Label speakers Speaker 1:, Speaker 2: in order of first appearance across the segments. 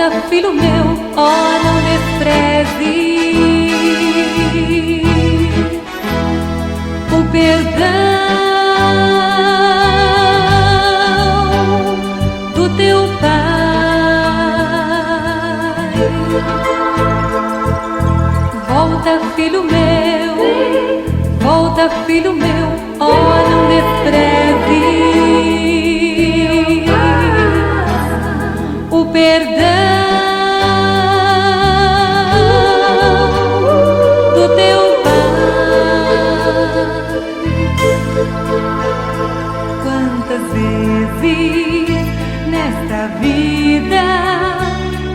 Speaker 1: Volta, filho meu, ó, não despreze o perdão do teu pai. Volta, filho meu, volta, filho meu, ó, não despreze o perdão do teu pai. Quantas vezes nesta vida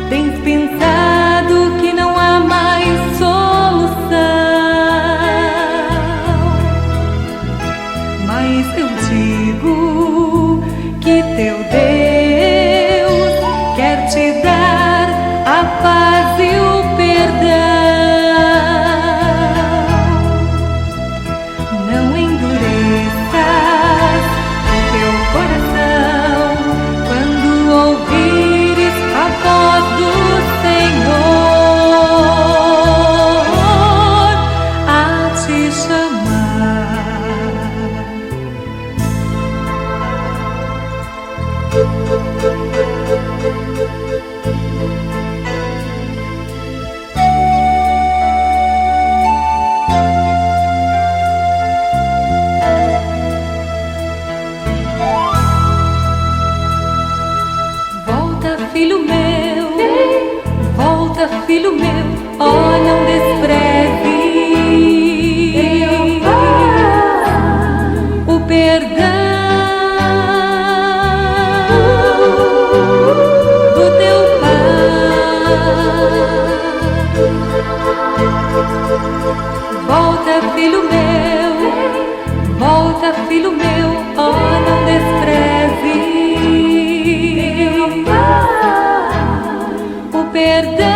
Speaker 1: tens pensado que não há mais solução? Mas eu digo que teu Deus quer te dar a paz e o perdão. Não endureças o teu coração quando ouvires a voz do Senhor a te chamar. Volta, filho meu, volta, filho meu, ó, não despreze o perdão do teu pai. Volta, filho meu, volta, filho meu, ó, não despreze o perdão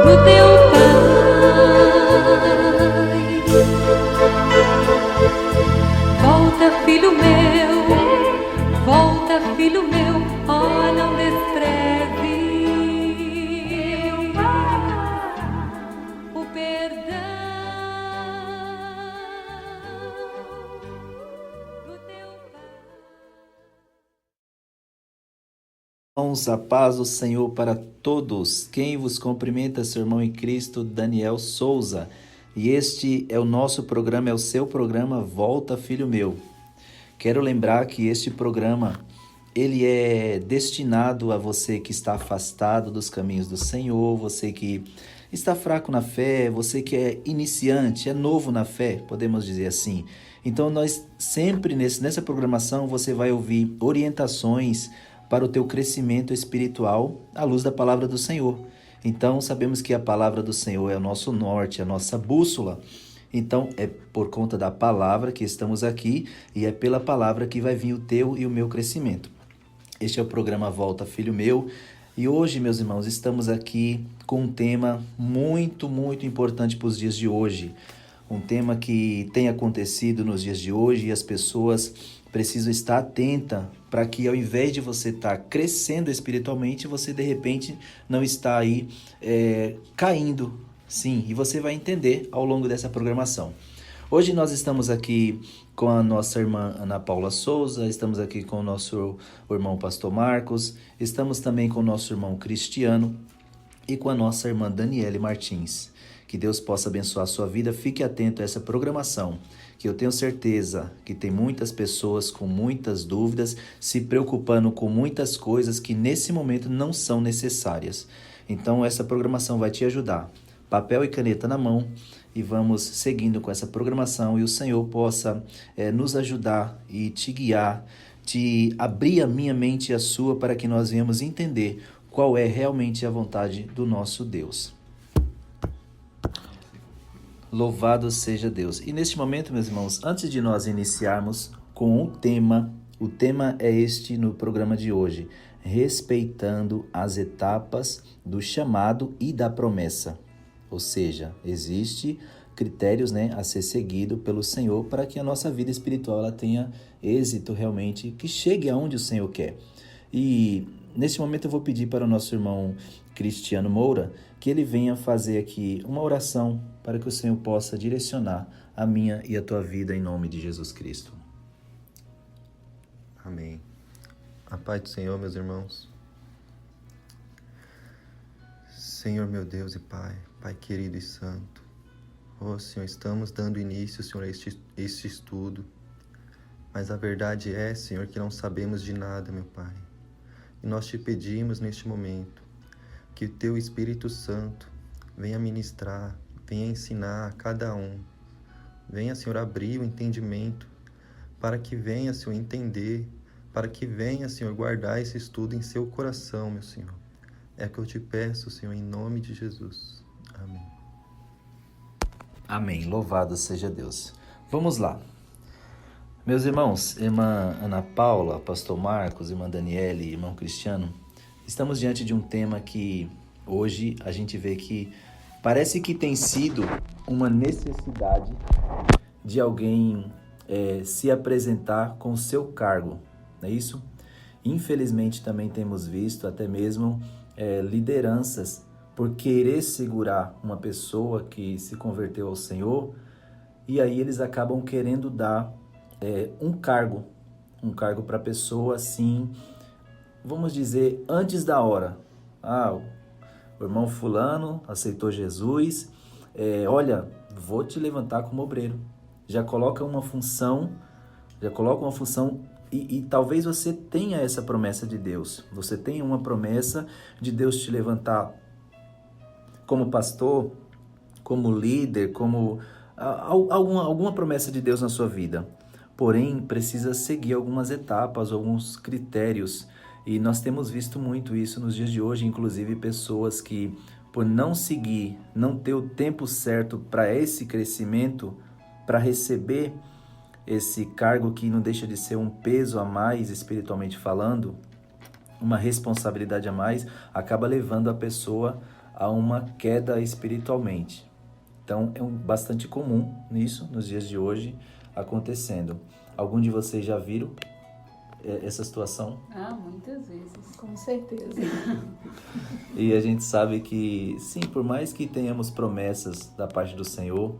Speaker 1: do teu pai. Volta, filho meu, volta, filho meu, ó, não despreze o perdão do teu pai.
Speaker 2: Irmãos, a paz do Senhor para todos. Quem vos cumprimenta, seu irmão em Cristo, Daniel Souza. E este é o nosso programa, é o seu programa Volta, Filho Meu. Quero lembrar que este programa, ele é destinado a você que está afastado dos caminhos do Senhor, você que está fraco na fé, você que é iniciante, é novo na fé, podemos dizer assim. Então, nós sempre nessa programação, você vai ouvir orientações para o teu crescimento espiritual à luz da palavra do Senhor. Então, sabemos que a palavra do Senhor é o nosso norte, a nossa bússola. Então, é por conta da palavra que estamos aqui e é pela palavra que vai vir o teu e o meu crescimento. Este é o programa Volta, Filho Meu. E hoje, meus irmãos, estamos aqui com um tema muito, muito importante para os dias de hoje. Um tema que tem acontecido nos dias de hoje e as pessoas precisam estar atentas para que, ao invés de você estar crescendo espiritualmente, você de repente não está aí caindo. Sim, e você vai entender ao longo dessa programação. Hoje nós estamos aqui com a nossa irmã Ana Paula Souza, estamos aqui com o nosso irmão Pastor Marcos, estamos também com o nosso irmão Cristiano e com a nossa irmã Daniele Martins. Que Deus possa abençoar a sua vida. Fique atento a essa programação, que eu tenho certeza que tem muitas pessoas com muitas dúvidas, se preocupando com muitas coisas que nesse momento não são necessárias. Então essa programação vai te ajudar. Papel e caneta na mão e vamos seguindo com essa programação e o Senhor possa nos ajudar e te guiar, te abrir a minha mente e a sua para que nós venhamos entender qual é realmente a vontade do nosso Deus. Louvado seja Deus. E neste momento, meus irmãos, antes de nós iniciarmos com o tema é este no programa de hoje: respeitando as etapas do chamado e da promessa. Ou seja, existe critérios, né, a ser seguido pelo Senhor para que a nossa vida espiritual ela tenha êxito realmente, que chegue aonde o Senhor quer. E nesse momento eu vou pedir para o nosso irmão Cristiano Moura que ele venha fazer aqui uma oração para que o Senhor possa direcionar a minha e a tua vida em nome de Jesus Cristo.
Speaker 3: Amém. A paz do Senhor, meus irmãos. Senhor, meu Deus e Pai, Pai querido e santo. Oh, Senhor, estamos dando início, Senhor, a este estudo. Mas a verdade é, Senhor, que não sabemos de nada, meu Pai. E nós te pedimos neste momento que o Teu Espírito Santo venha ministrar, venha ensinar a cada um. Venha, Senhor, abrir o entendimento para que venha, Senhor, entender, para que venha, Senhor, guardar esse estudo em seu coração, meu Senhor. É o que eu te peço, Senhor, em nome de Jesus. Amém.
Speaker 2: Amém. Louvado seja Deus. Vamos lá. Meus irmãos, irmã Ana Paula, pastor Marcos, irmã Daniele, irmão Cristiano, estamos diante de um tema que hoje a gente vê que parece que tem sido uma necessidade de alguém se apresentar com o seu cargo, não é isso? Infelizmente também temos visto até mesmo lideranças por querer segurar uma pessoa que se converteu ao Senhor, e aí eles acabam querendo dar um cargo para a pessoa assim, vamos dizer, antes da hora. O irmão fulano aceitou Jesus, olha, vou te levantar como obreiro. Já coloca uma função e talvez você tenha essa promessa de Deus. Você tenha uma promessa de Deus te levantar como pastor, como líder, como alguma promessa de Deus na sua vida. Porém, precisa seguir algumas etapas, alguns critérios. E nós temos visto muito isso nos dias de hoje, inclusive pessoas que, por não seguir, não ter o tempo certo para esse crescimento, para receber esse cargo que não deixa de ser um peso a mais espiritualmente falando, uma responsabilidade a mais, acaba levando a pessoa a uma queda espiritualmente. Então é bastante comum isso nos dias de hoje acontecendo. Algum de vocês já viram essa situação?
Speaker 1: Muitas vezes.
Speaker 4: Com certeza.
Speaker 2: E a gente sabe que, sim, por mais que tenhamos promessas da parte do Senhor,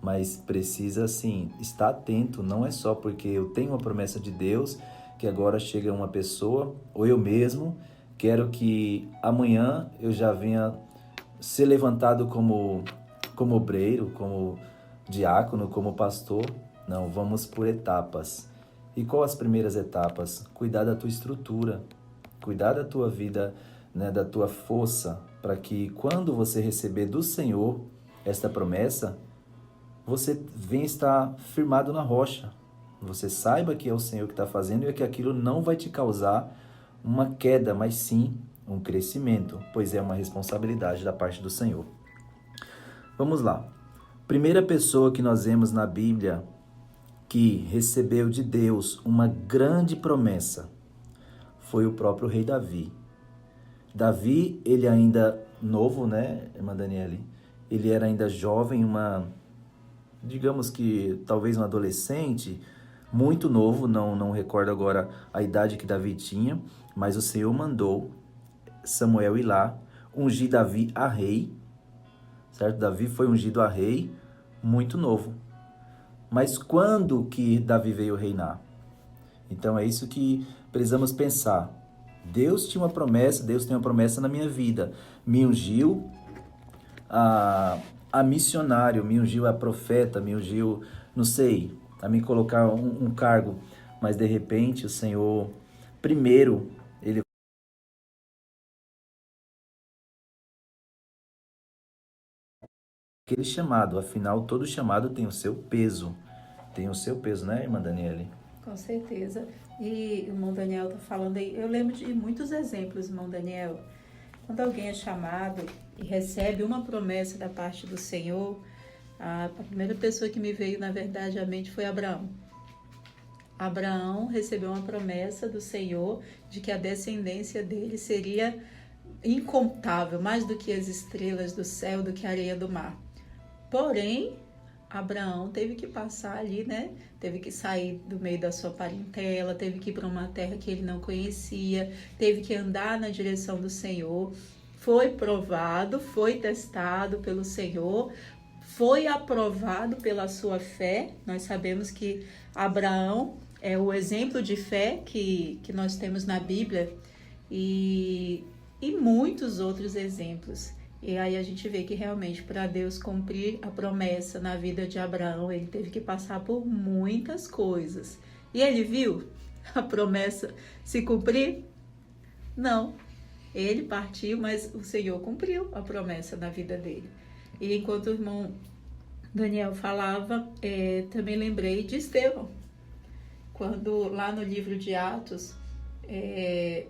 Speaker 2: mas precisa, sim, estar atento. Não é só porque eu tenho uma promessa de Deus que agora chega uma pessoa, ou eu mesmo, quero que amanhã eu já venha ser levantado como obreiro, como diácono, como pastor. Não, vamos por etapas. E qual as primeiras etapas? Cuidar da tua estrutura, cuidar da tua vida, né, da tua força, para que quando você receber do Senhor esta promessa, você venha estar firmado na rocha. Você saiba que é o Senhor que está fazendo e que aquilo não vai te causar uma queda, mas sim um crescimento, pois é uma responsabilidade da parte do Senhor. Vamos lá. Primeira pessoa que nós vemos na Bíblia que recebeu de Deus uma grande promessa foi o próprio rei Davi. Davi, ele ainda novo, né, irmã Daniele? Ele era ainda jovem, digamos que talvez um adolescente, muito novo, não recordo agora a idade que Davi tinha, mas o Senhor mandou Samuel ir lá, ungir Davi a rei, certo? Davi foi ungido a rei muito novo. Mas quando que Davi veio reinar? Então é isso que precisamos pensar. Deus tinha uma promessa, Deus tem uma promessa na minha vida. Me ungiu a missionário, me ungiu a profeta, me ungiu, não sei, a me colocar um cargo. Mas de repente o Senhor, primeiro, Ele aquele chamado, afinal todo chamado tem o seu peso. Tem o seu peso, né, irmã Daniele?
Speaker 4: Com certeza. E o irmão Daniel está falando aí, eu lembro de muitos exemplos, irmão Daniel. Quando alguém é chamado e recebe uma promessa da parte do Senhor, a primeira pessoa que me veio, na verdade, à mente foi Abraão. Abraão recebeu uma promessa do Senhor de que a descendência dele seria incontável, mais do que as estrelas do céu, do que a areia do mar. Porém, Abraão teve que passar ali, né? Teve que sair do meio da sua parentela, teve que ir para uma terra que ele não conhecia, teve que andar na direção do Senhor. Foi provado, foi testado pelo Senhor, foi aprovado pela sua fé. Nós sabemos que Abraão é o exemplo de fé que nós temos na Bíblia e muitos outros exemplos. E aí a gente vê que realmente para Deus cumprir a promessa na vida de Abraão, ele teve que passar por muitas coisas. E ele viu a promessa se cumprir? Não. Ele partiu, mas o Senhor cumpriu a promessa na vida dele. E enquanto o irmão Daniel falava, também lembrei de Estevão. Quando lá no livro de Atos,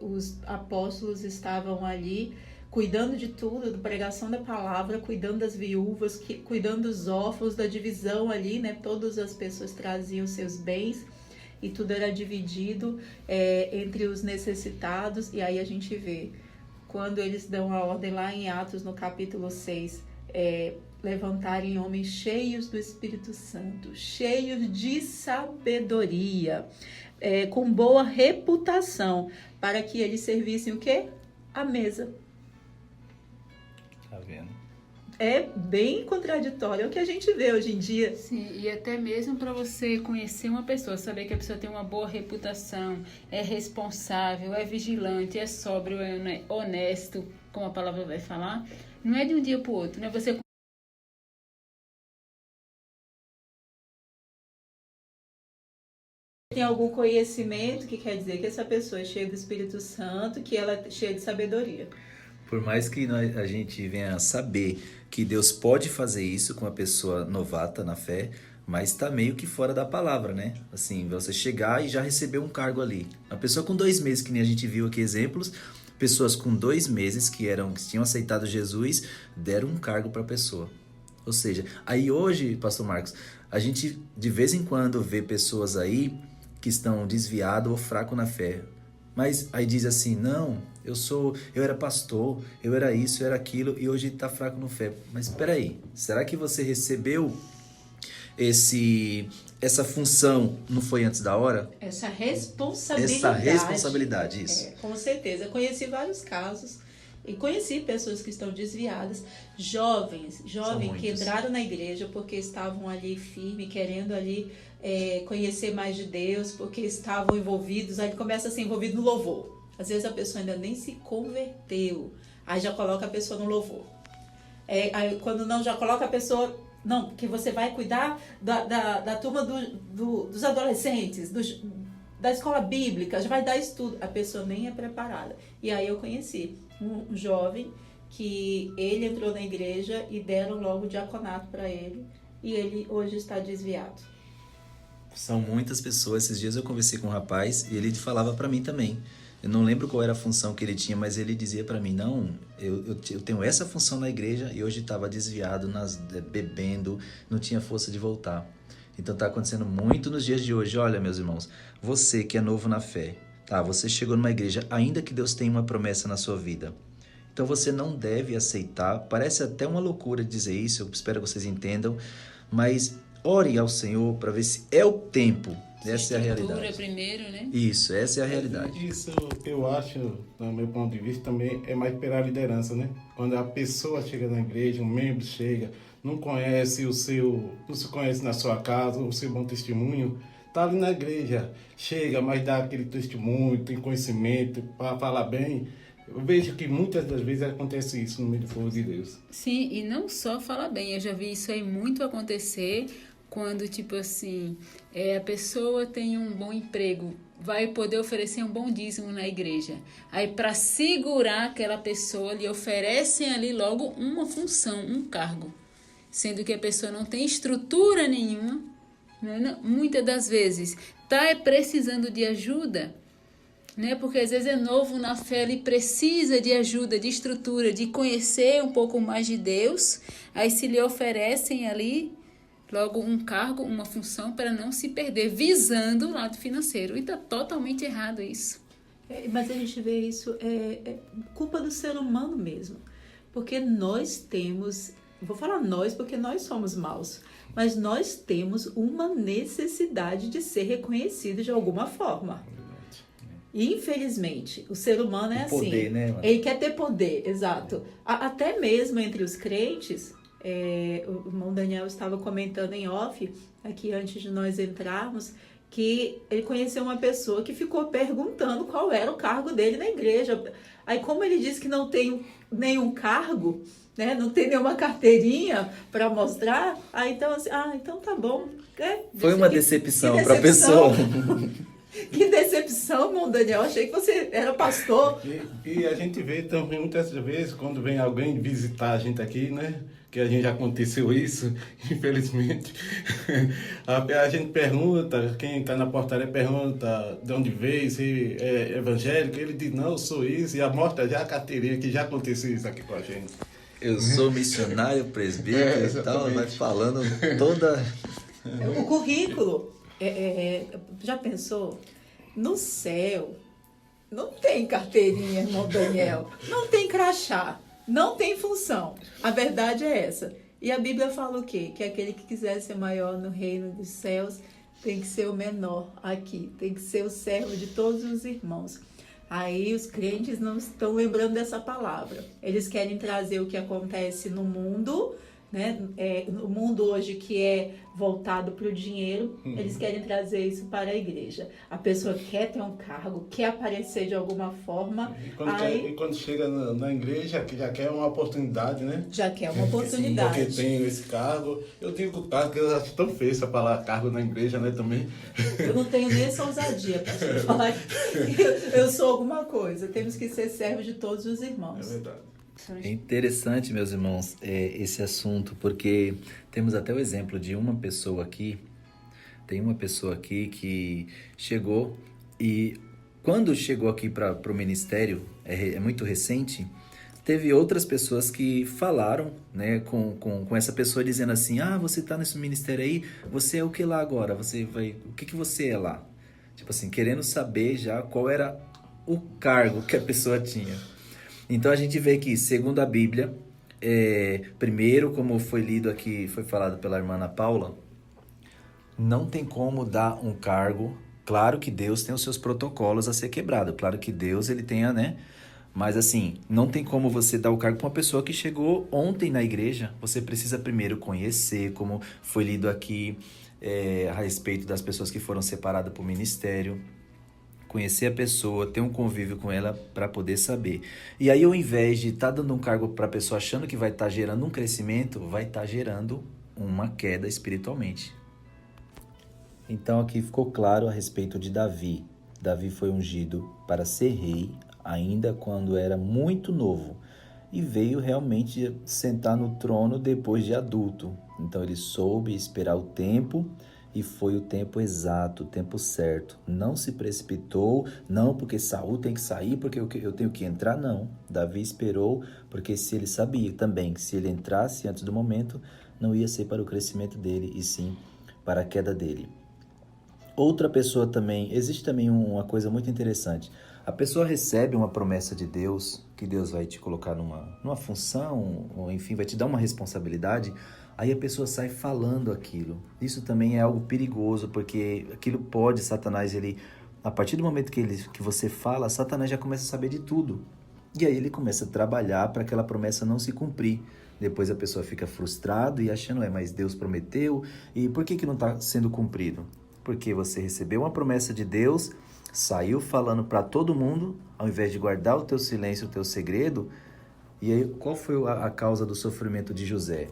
Speaker 4: os apóstolos estavam ali cuidando de tudo, da pregação da palavra, cuidando das viúvas, cuidando dos órfãos, da divisão ali, né? Todas as pessoas traziam seus bens e tudo era dividido entre os necessitados. E aí a gente vê, quando eles dão a ordem lá em Atos, no capítulo 6, levantarem homens cheios do Espírito Santo, cheios de sabedoria, com boa reputação, para que eles servissem o quê? A mesa.
Speaker 2: Tá vendo?
Speaker 4: É bem contraditório, é o que a gente vê hoje em dia.
Speaker 1: Sim, e até mesmo para você conhecer uma pessoa, saber que a pessoa tem uma boa reputação, é responsável, é vigilante, é sóbrio, é honesto, como a palavra vai falar, não é de um dia para o outro, né? Você
Speaker 4: tem algum conhecimento, que quer dizer que essa pessoa é cheia do Espírito Santo, que ela é cheia de sabedoria.
Speaker 2: Por mais que a gente venha saber que Deus pode fazer isso com uma pessoa novata na fé, mas tá meio que fora da palavra, né? Assim, você chegar e já receber um cargo ali. Uma pessoa com 2 meses, que nem a gente viu aqui exemplos, pessoas com 2 meses que tinham aceitado Jesus, deram um cargo para a pessoa. Ou seja, aí hoje, pastor Marcos, a gente de vez em quando vê pessoas aí que estão desviadas ou fracos na fé. Mas aí diz assim, não, eu era pastor, eu era isso, eu era aquilo, e hoje está fraco no fé. Mas espera aí, será que você recebeu essa função, não foi antes da hora?
Speaker 4: Essa responsabilidade.
Speaker 2: Essa responsabilidade, isso.
Speaker 4: Com certeza. Eu conheci vários casos e conheci pessoas que estão desviadas, jovens que entraram na igreja porque estavam ali firme, querendo ali conhecer mais de Deus, porque estavam envolvidos, aí começa a ser envolvido no louvor. Às vezes a pessoa ainda nem se converteu, aí já coloca a pessoa no louvor. Aí quando não, já coloca a pessoa, não, porque você vai cuidar da turma dos adolescentes, da escola bíblica, já vai dar estudo. A pessoa nem é preparada. E aí eu conheci um jovem que ele entrou na igreja e deram logo o diaconato para ele, e ele hoje está desviado.
Speaker 2: São muitas pessoas. Esses dias eu conversei com um rapaz e ele falava para mim também. Eu não lembro qual era a função que ele tinha, mas ele dizia para mim, não, eu tenho essa função na igreja e hoje estava desviado, bebendo, não tinha força de voltar. Então está acontecendo muito nos dias de hoje. Olha, meus irmãos, você que é novo na fé, tá? Você chegou numa igreja, ainda que Deus tenha uma promessa na sua vida. Então você não deve aceitar, parece até uma loucura dizer isso, eu espero que vocês entendam, mas ore ao Senhor para ver se é o tempo. Essa é a realidade.
Speaker 1: Primeiro, né?
Speaker 2: Isso, essa é a realidade.
Speaker 5: Isso eu acho, do meu ponto de vista, também é mais pela liderança, né? Quando a pessoa chega na igreja, um membro chega, não conhece não se conhece na sua casa, o seu bom testemunho, tá ali na igreja, chega, mas dá aquele testemunho, tem conhecimento, para falar bem. Eu vejo que muitas das vezes acontece isso no meio do povo de Deus.
Speaker 1: Sim, e não só fala bem, eu já vi isso aí muito acontecer quando, tipo assim, a pessoa tem um bom emprego, vai poder oferecer um bom dízimo na igreja. Aí, para segurar aquela pessoa, lhe oferecem ali logo uma função, um cargo. Sendo que a pessoa não tem estrutura nenhuma, né? Muitas das vezes está precisando de ajuda, né? Porque às vezes é novo na fé, ele precisa de ajuda, de estrutura, de conhecer um pouco mais de Deus. Aí se lhe oferecem ali logo um cargo, uma função para não se perder, visando o lado financeiro. E está totalmente errado isso.
Speaker 4: Mas a gente vê isso, culpa do ser humano mesmo. Porque nós temos, vou falar nós porque nós somos maus, mas nós temos uma necessidade de ser reconhecido de alguma forma. E, infelizmente, o ser humano é assim.
Speaker 2: Poder, né, mano?
Speaker 4: Ele quer ter poder, exato. Até mesmo entre os crentes, o irmão Daniel estava comentando em off, aqui antes de nós entrarmos, que ele conheceu uma pessoa que ficou perguntando qual era o cargo dele na igreja. Aí, como ele disse que não tem nenhum cargo, né, não tem nenhuma carteirinha para mostrar, aí então assim, então tá bom.
Speaker 2: Foi uma decepção para a pessoa.
Speaker 4: Que decepção, irmão Daniel. Achei que você era pastor.
Speaker 5: E a gente vê também muitas vezes, quando vem alguém visitar a gente aqui, né? Que a gente já aconteceu isso, infelizmente. A gente pergunta, quem está na portaria pergunta de onde veio, se é evangélico. Ele diz, não, eu sou isso. E mostra já a carteirinha, que já aconteceu isso aqui com a gente.
Speaker 2: Eu sou missionário, presbítero e tal, vai falando toda...
Speaker 4: O currículo, já pensou? No céu, não tem carteirinha, irmão Daniel, não tem crachá, não tem função. A verdade é essa. E a Bíblia fala o quê? Que aquele que quiser ser maior no reino dos céus tem que ser o menor aqui, tem que ser o servo de todos os irmãos. Aí os crentes não estão lembrando dessa palavra. Eles querem trazer o que acontece no mundo, né? O mundo hoje que é voltado para o dinheiro, eles querem trazer isso para a igreja. A pessoa quer ter um cargo, quer aparecer de alguma forma.
Speaker 5: E quando chega na igreja, que já quer uma oportunidade, né?
Speaker 4: Já quer uma oportunidade.
Speaker 5: Porque tem esse cargo. Eu digo cargo, que eu acho tão feio essa palavra cargo na igreja, né, também.
Speaker 4: Eu não tenho nem essa ousadia para falar que eu sou alguma coisa. Temos que ser servos de todos os irmãos.
Speaker 5: É verdade.
Speaker 2: É interessante, meus irmãos, esse assunto, porque temos até o exemplo de uma pessoa aqui, tem uma pessoa aqui que chegou e quando chegou aqui para o ministério, é muito recente, teve outras pessoas que falaram, né, com essa pessoa dizendo assim, você está nesse ministério aí, você é o que lá agora? O que você é lá? Tipo assim, querendo saber já qual era o cargo que a pessoa tinha. Então a gente vê que, segundo a Bíblia, primeiro, como foi lido aqui, foi falado pela irmã Ana Paula, não tem como dar um cargo. Claro que Deus tem os seus protocolos a ser quebrado, claro que Deus ele tenha, né? Mas assim, não tem como você dar o cargo para uma pessoa que chegou ontem na igreja. Você precisa primeiro conhecer, como foi lido aqui a respeito das pessoas que foram separadas para o ministério. Conhecer a pessoa, ter um convívio com ela para poder saber. E aí, ao invés de estar dando um cargo para a pessoa achando que vai estar gerando um crescimento, vai estar gerando uma queda espiritualmente. Então, aqui ficou claro a respeito de Davi. Davi foi ungido para ser rei, ainda quando era muito novo, e veio realmente sentar no trono depois de adulto. Então, ele soube esperar o tempo, e foi o tempo exato, o tempo certo. Não se precipitou, não porque Saul tem que sair, porque eu tenho que entrar, não. Davi esperou, porque se ele sabia também que se ele entrasse antes do momento, não ia ser para o crescimento dele, e sim para a queda dele. Outra pessoa também, existe também uma coisa muito interessante. A pessoa recebe uma promessa de Deus, que Deus vai te colocar numa função, ou enfim, vai te dar uma responsabilidade. Aí a pessoa sai falando aquilo. Isso também é algo perigoso, porque aquilo pode, Satanás, a partir do momento que você fala, Satanás já começa a saber de tudo. E aí ele começa a trabalhar para aquela promessa não se cumprir. Depois a pessoa fica frustrada e achando, mas Deus prometeu, e por que não está sendo cumprido? Porque você recebeu uma promessa de Deus, saiu falando para todo mundo, ao invés de guardar o teu silêncio, o teu segredo. E aí qual foi a causa do sofrimento de José?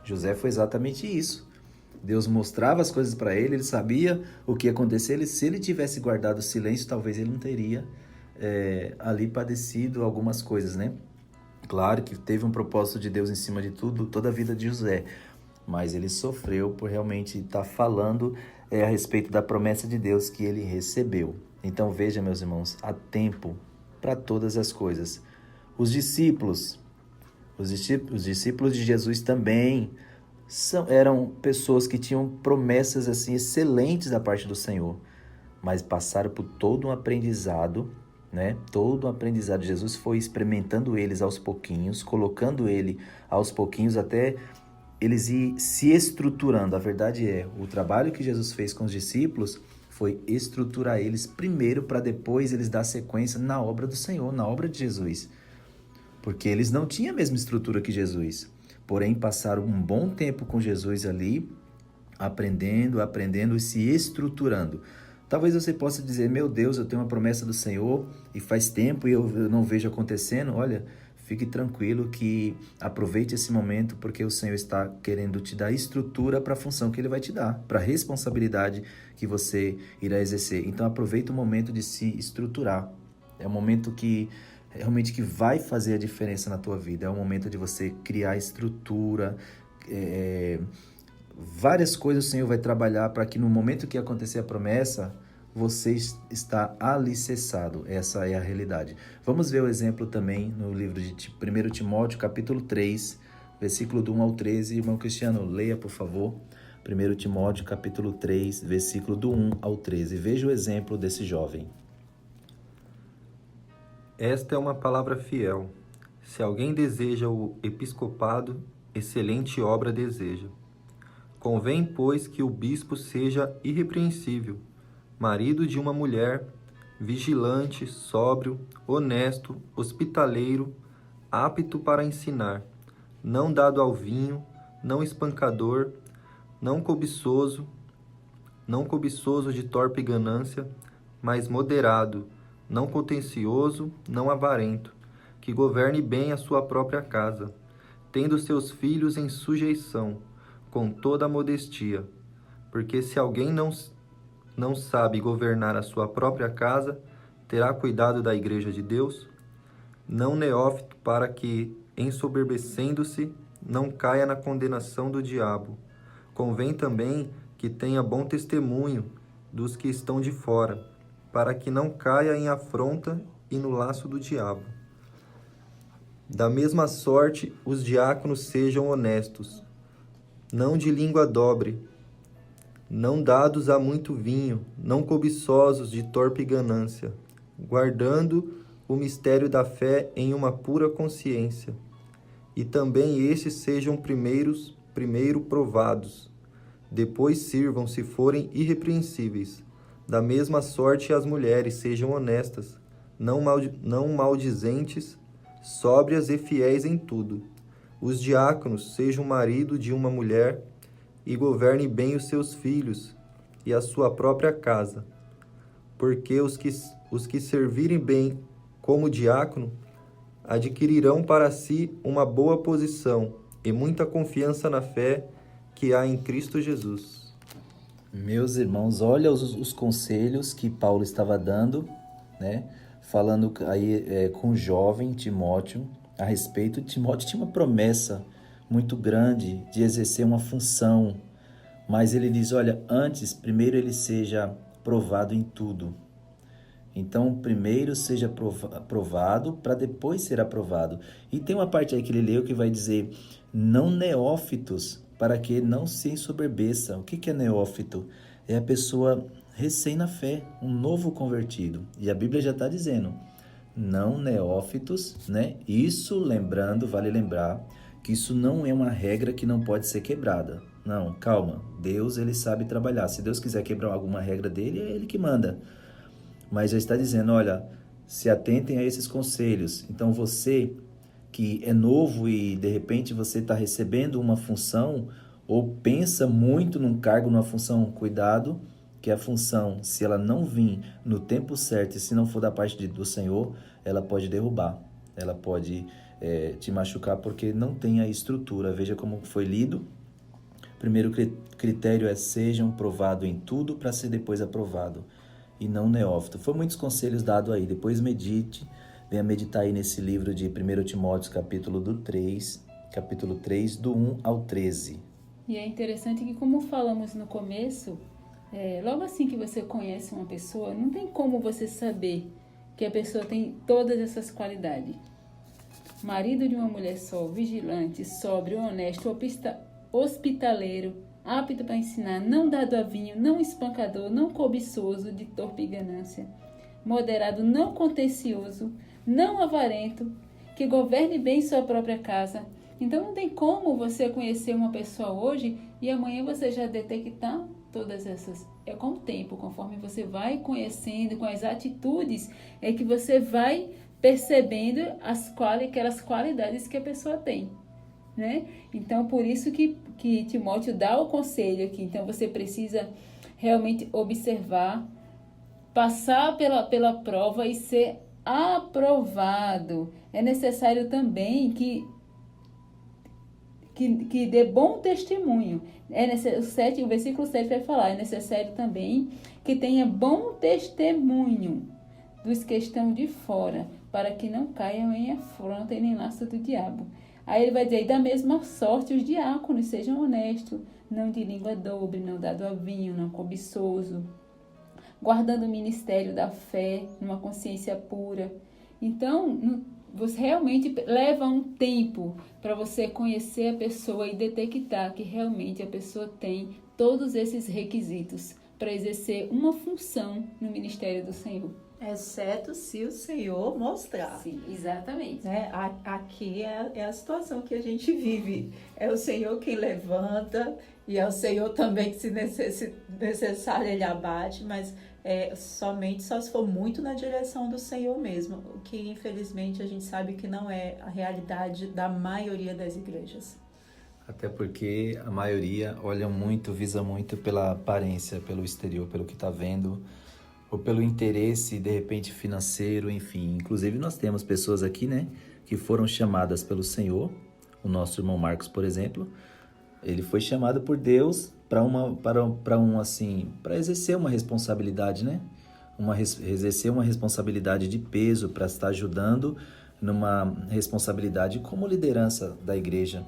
Speaker 2: José foi exatamente isso. Deus mostrava as coisas para ele sabia o que ia acontecer. Se ele tivesse guardado o silêncio, talvez ele não teria ali padecido algumas coisas, né? Claro que teve um propósito de Deus em cima de tudo, toda a vida de José, mas ele sofreu por realmente estar falando a respeito da promessa de Deus que ele recebeu. Então veja, meus irmãos, há tempo para todas as coisas. Os discípulos de Jesus também eram pessoas que tinham promessas assim excelentes da parte do Senhor, mas passaram por todo um aprendizado, né? Todo um aprendizado. Jesus foi experimentando eles aos pouquinhos, colocando ele aos pouquinhos até eles ir se estruturando. A verdade é, o trabalho que Jesus fez com os discípulos foi estruturar eles primeiro para depois eles dar sequência na obra do Senhor, na obra de Jesus. Porque eles não tinham a mesma estrutura que Jesus. Porém, passaram um bom tempo com Jesus ali, aprendendo e se estruturando. Talvez você possa dizer, meu Deus, eu tenho uma promessa do Senhor e faz tempo e eu não vejo acontecendo. Olha, fique tranquilo que aproveite esse momento porque o Senhor está querendo te dar estrutura para a função que Ele vai te dar, para a responsabilidade que você irá exercer. Então aproveite o momento de se estruturar. É um momento que realmente que vai fazer a diferença na tua vida. É um momento de você criar estrutura, várias coisas o Senhor vai trabalhar para que no momento que acontecer a promessa, você está alicerçado. Essa é a realidade. Vamos ver o exemplo também no livro de 1 Timóteo, capítulo 3, versículo do 1 ao 13. Irmão Cristiano, leia, por favor. 1 Timóteo, capítulo 3, versículo do 1 ao 13. Veja o exemplo desse jovem.
Speaker 3: Esta é uma palavra fiel. Se alguém deseja o episcopado, excelente obra deseja. Convém, pois, que o bispo seja irrepreensível, marido de uma mulher, vigilante, sóbrio, honesto, hospitaleiro, apto para ensinar, não dado ao vinho, não espancador, não cobiçoso de torpe ganância, mas moderado, não contencioso, não avarento, que governe bem a sua própria casa, tendo seus filhos em sujeição, com toda a modestia. Porque se alguém não sabe governar a sua própria casa, terá cuidado da igreja de Deus? Não neófito, para que, ensoberbecendo-se, não caia na condenação do diabo. Convém também que tenha bom testemunho dos que estão de fora, para que não caia em afronta e no laço do diabo. Da mesma sorte, os diáconos sejam honestos, não de língua dobre, não dados a muito vinho, não cobiçosos de torpe ganância, guardando o mistério da fé em uma pura consciência. E também estes sejam primeiro provados, depois sirvam se forem irrepreensíveis. Da mesma sorte as mulheres sejam honestas, não maldizentes, sóbrias e fiéis em tudo. Os diáconos sejam marido de uma mulher e governe bem os seus filhos e a sua própria casa. Porque os que servirem bem como diácono adquirirão para si uma boa posição e muita confiança na fé que há em Cristo Jesus.
Speaker 2: Meus irmãos, olha os conselhos que Paulo estava dando, né? Falando aí com o jovem Timóteo a respeito. Timóteo tinha uma promessa muito grande de exercer uma função, mas ele diz, olha, primeiro ele seja provado em tudo. Então, primeiro seja provado para depois ser aprovado. E tem uma parte aí que ele leu que vai dizer, não neófitos, para que não se ensoberbeça. O que é neófito? É a pessoa recém na fé, um novo convertido. E a Bíblia já está dizendo, não neófitos, né? Isso, lembrando, vale lembrar, que isso não é uma regra que não pode ser quebrada. Não, calma. Deus, ele sabe trabalhar. Se Deus quiser quebrar alguma regra dele, é ele que manda. Mas já está dizendo, olha, se atentem a esses conselhos. Então você que é novo e de repente você está recebendo uma função ou pensa muito num cargo, numa função, cuidado, que a função, se ela não vir no tempo certo e se não for da parte do Senhor, ela pode derrubar, ela pode te machucar porque não tem a estrutura. Veja como foi lido. Primeiro critério é sejam provados em tudo para ser depois aprovado e não neófito. Foram muitos conselhos dados aí, depois medite, venha meditar aí nesse livro de 1 Timóteo, capítulo 3, do 1 ao 13.
Speaker 1: E é interessante que, como falamos no começo, logo assim que você conhece uma pessoa, não tem como você saber que a pessoa tem todas essas qualidades. Marido de uma mulher só, vigilante, sóbrio, honesto, hospitaleiro, apto para ensinar, não dado a vinho, não espancador, não cobiçoso de torpe ganância, moderado, não contencioso, não avarento, que governe bem sua própria casa, Então não tem como você conhecer uma pessoa hoje e amanhã você já detectar todas essas. É com o tempo, conforme você vai conhecendo, com as atitudes, é que você vai percebendo aquelas qualidades que a pessoa tem, né? Então, por isso que Timóteo dá o conselho aqui. Então, você precisa realmente observar, passar pela prova e ser aprovado. É necessário também que dê bom testemunho. O versículo 7 vai falar, é necessário também que tenha bom testemunho dos que estão de fora, para que não caiam em afronta e nem laço do diabo. Aí ele vai dizer, da mesma sorte os diáconos sejam honestos, não de língua dobre, não dado a vinho, não cobiçoso, guardando o ministério da fé, numa consciência pura. Então, você realmente leva um tempo para você conhecer a pessoa e detectar que realmente a pessoa tem todos esses requisitos para exercer uma função no ministério do Senhor.
Speaker 4: Exceto se o Senhor mostrar.
Speaker 1: Sim, exatamente.
Speaker 4: Né? Aqui é a situação que a gente vive. É o Senhor quem levanta e é o Senhor também que, se necessário, Ele abate, mas só se for muito na direção do Senhor mesmo, o que infelizmente a gente sabe que não é a realidade da maioria das igrejas.
Speaker 2: Até porque a maioria visa muito pela aparência, pelo exterior, pelo que está vendo, ou pelo interesse, de repente, financeiro, enfim. Inclusive, nós temos pessoas aqui, né, que foram chamadas pelo Senhor. O nosso irmão Marcos, por exemplo, ele foi chamado por Deus para exercer uma responsabilidade, né? Exercer uma responsabilidade de peso, para estar ajudando numa responsabilidade como liderança da igreja.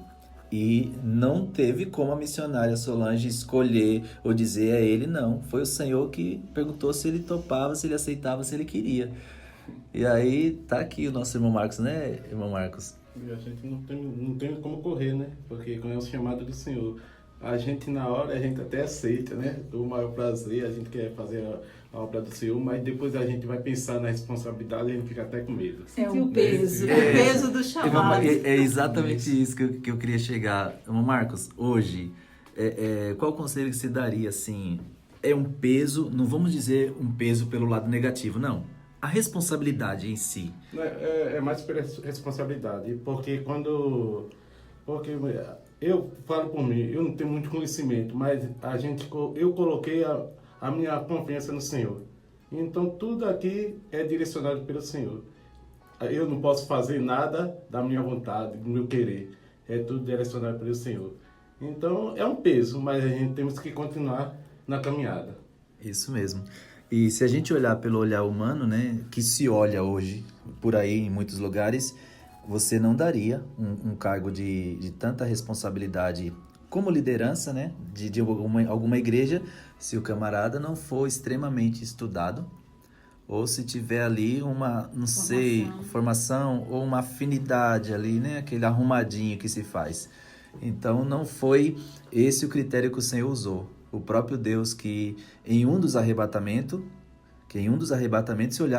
Speaker 2: E não teve como a missionária Solange escolher ou dizer a ele não. Foi o Senhor que perguntou se ele topava, se ele aceitava, se ele queria. E aí tá aqui o nosso irmão Marcos, né, irmão Marcos?
Speaker 5: E a gente não tem como correr, né? Porque quando é o chamado do Senhor, a gente na hora, a gente até aceita, né? O maior prazer, a gente quer fazer a obra do Senhor, mas depois a gente vai pensar na responsabilidade e a gente fica até com medo.
Speaker 4: É o peso do chamado.
Speaker 2: É exatamente isso que eu queria chegar. Irmão Marcos, hoje, qual conselho que você daria, assim? É um peso, não vamos dizer um peso pelo lado negativo, não. A responsabilidade em si.
Speaker 5: É mais responsabilidade, porque eu falo por mim, eu não tenho muito conhecimento, mas eu coloquei a minha confiança no Senhor. Então, tudo aqui é direcionado pelo Senhor. Eu não posso fazer nada da minha vontade, do meu querer. É tudo direcionado pelo Senhor. Então, é um peso, mas a gente temos que continuar na caminhada.
Speaker 2: Isso mesmo. E se a gente olhar pelo olhar humano, né, que se olha hoje por aí em muitos lugares, você não daria um cargo de tanta responsabilidade como liderança, né, de alguma igreja, se o camarada não for extremamente estudado, ou se tiver ali formação ou uma afinidade ali, né, aquele arrumadinho que se faz. Então não foi esse o critério que o Senhor usou. O próprio Deus que em um dos arrebatamentos,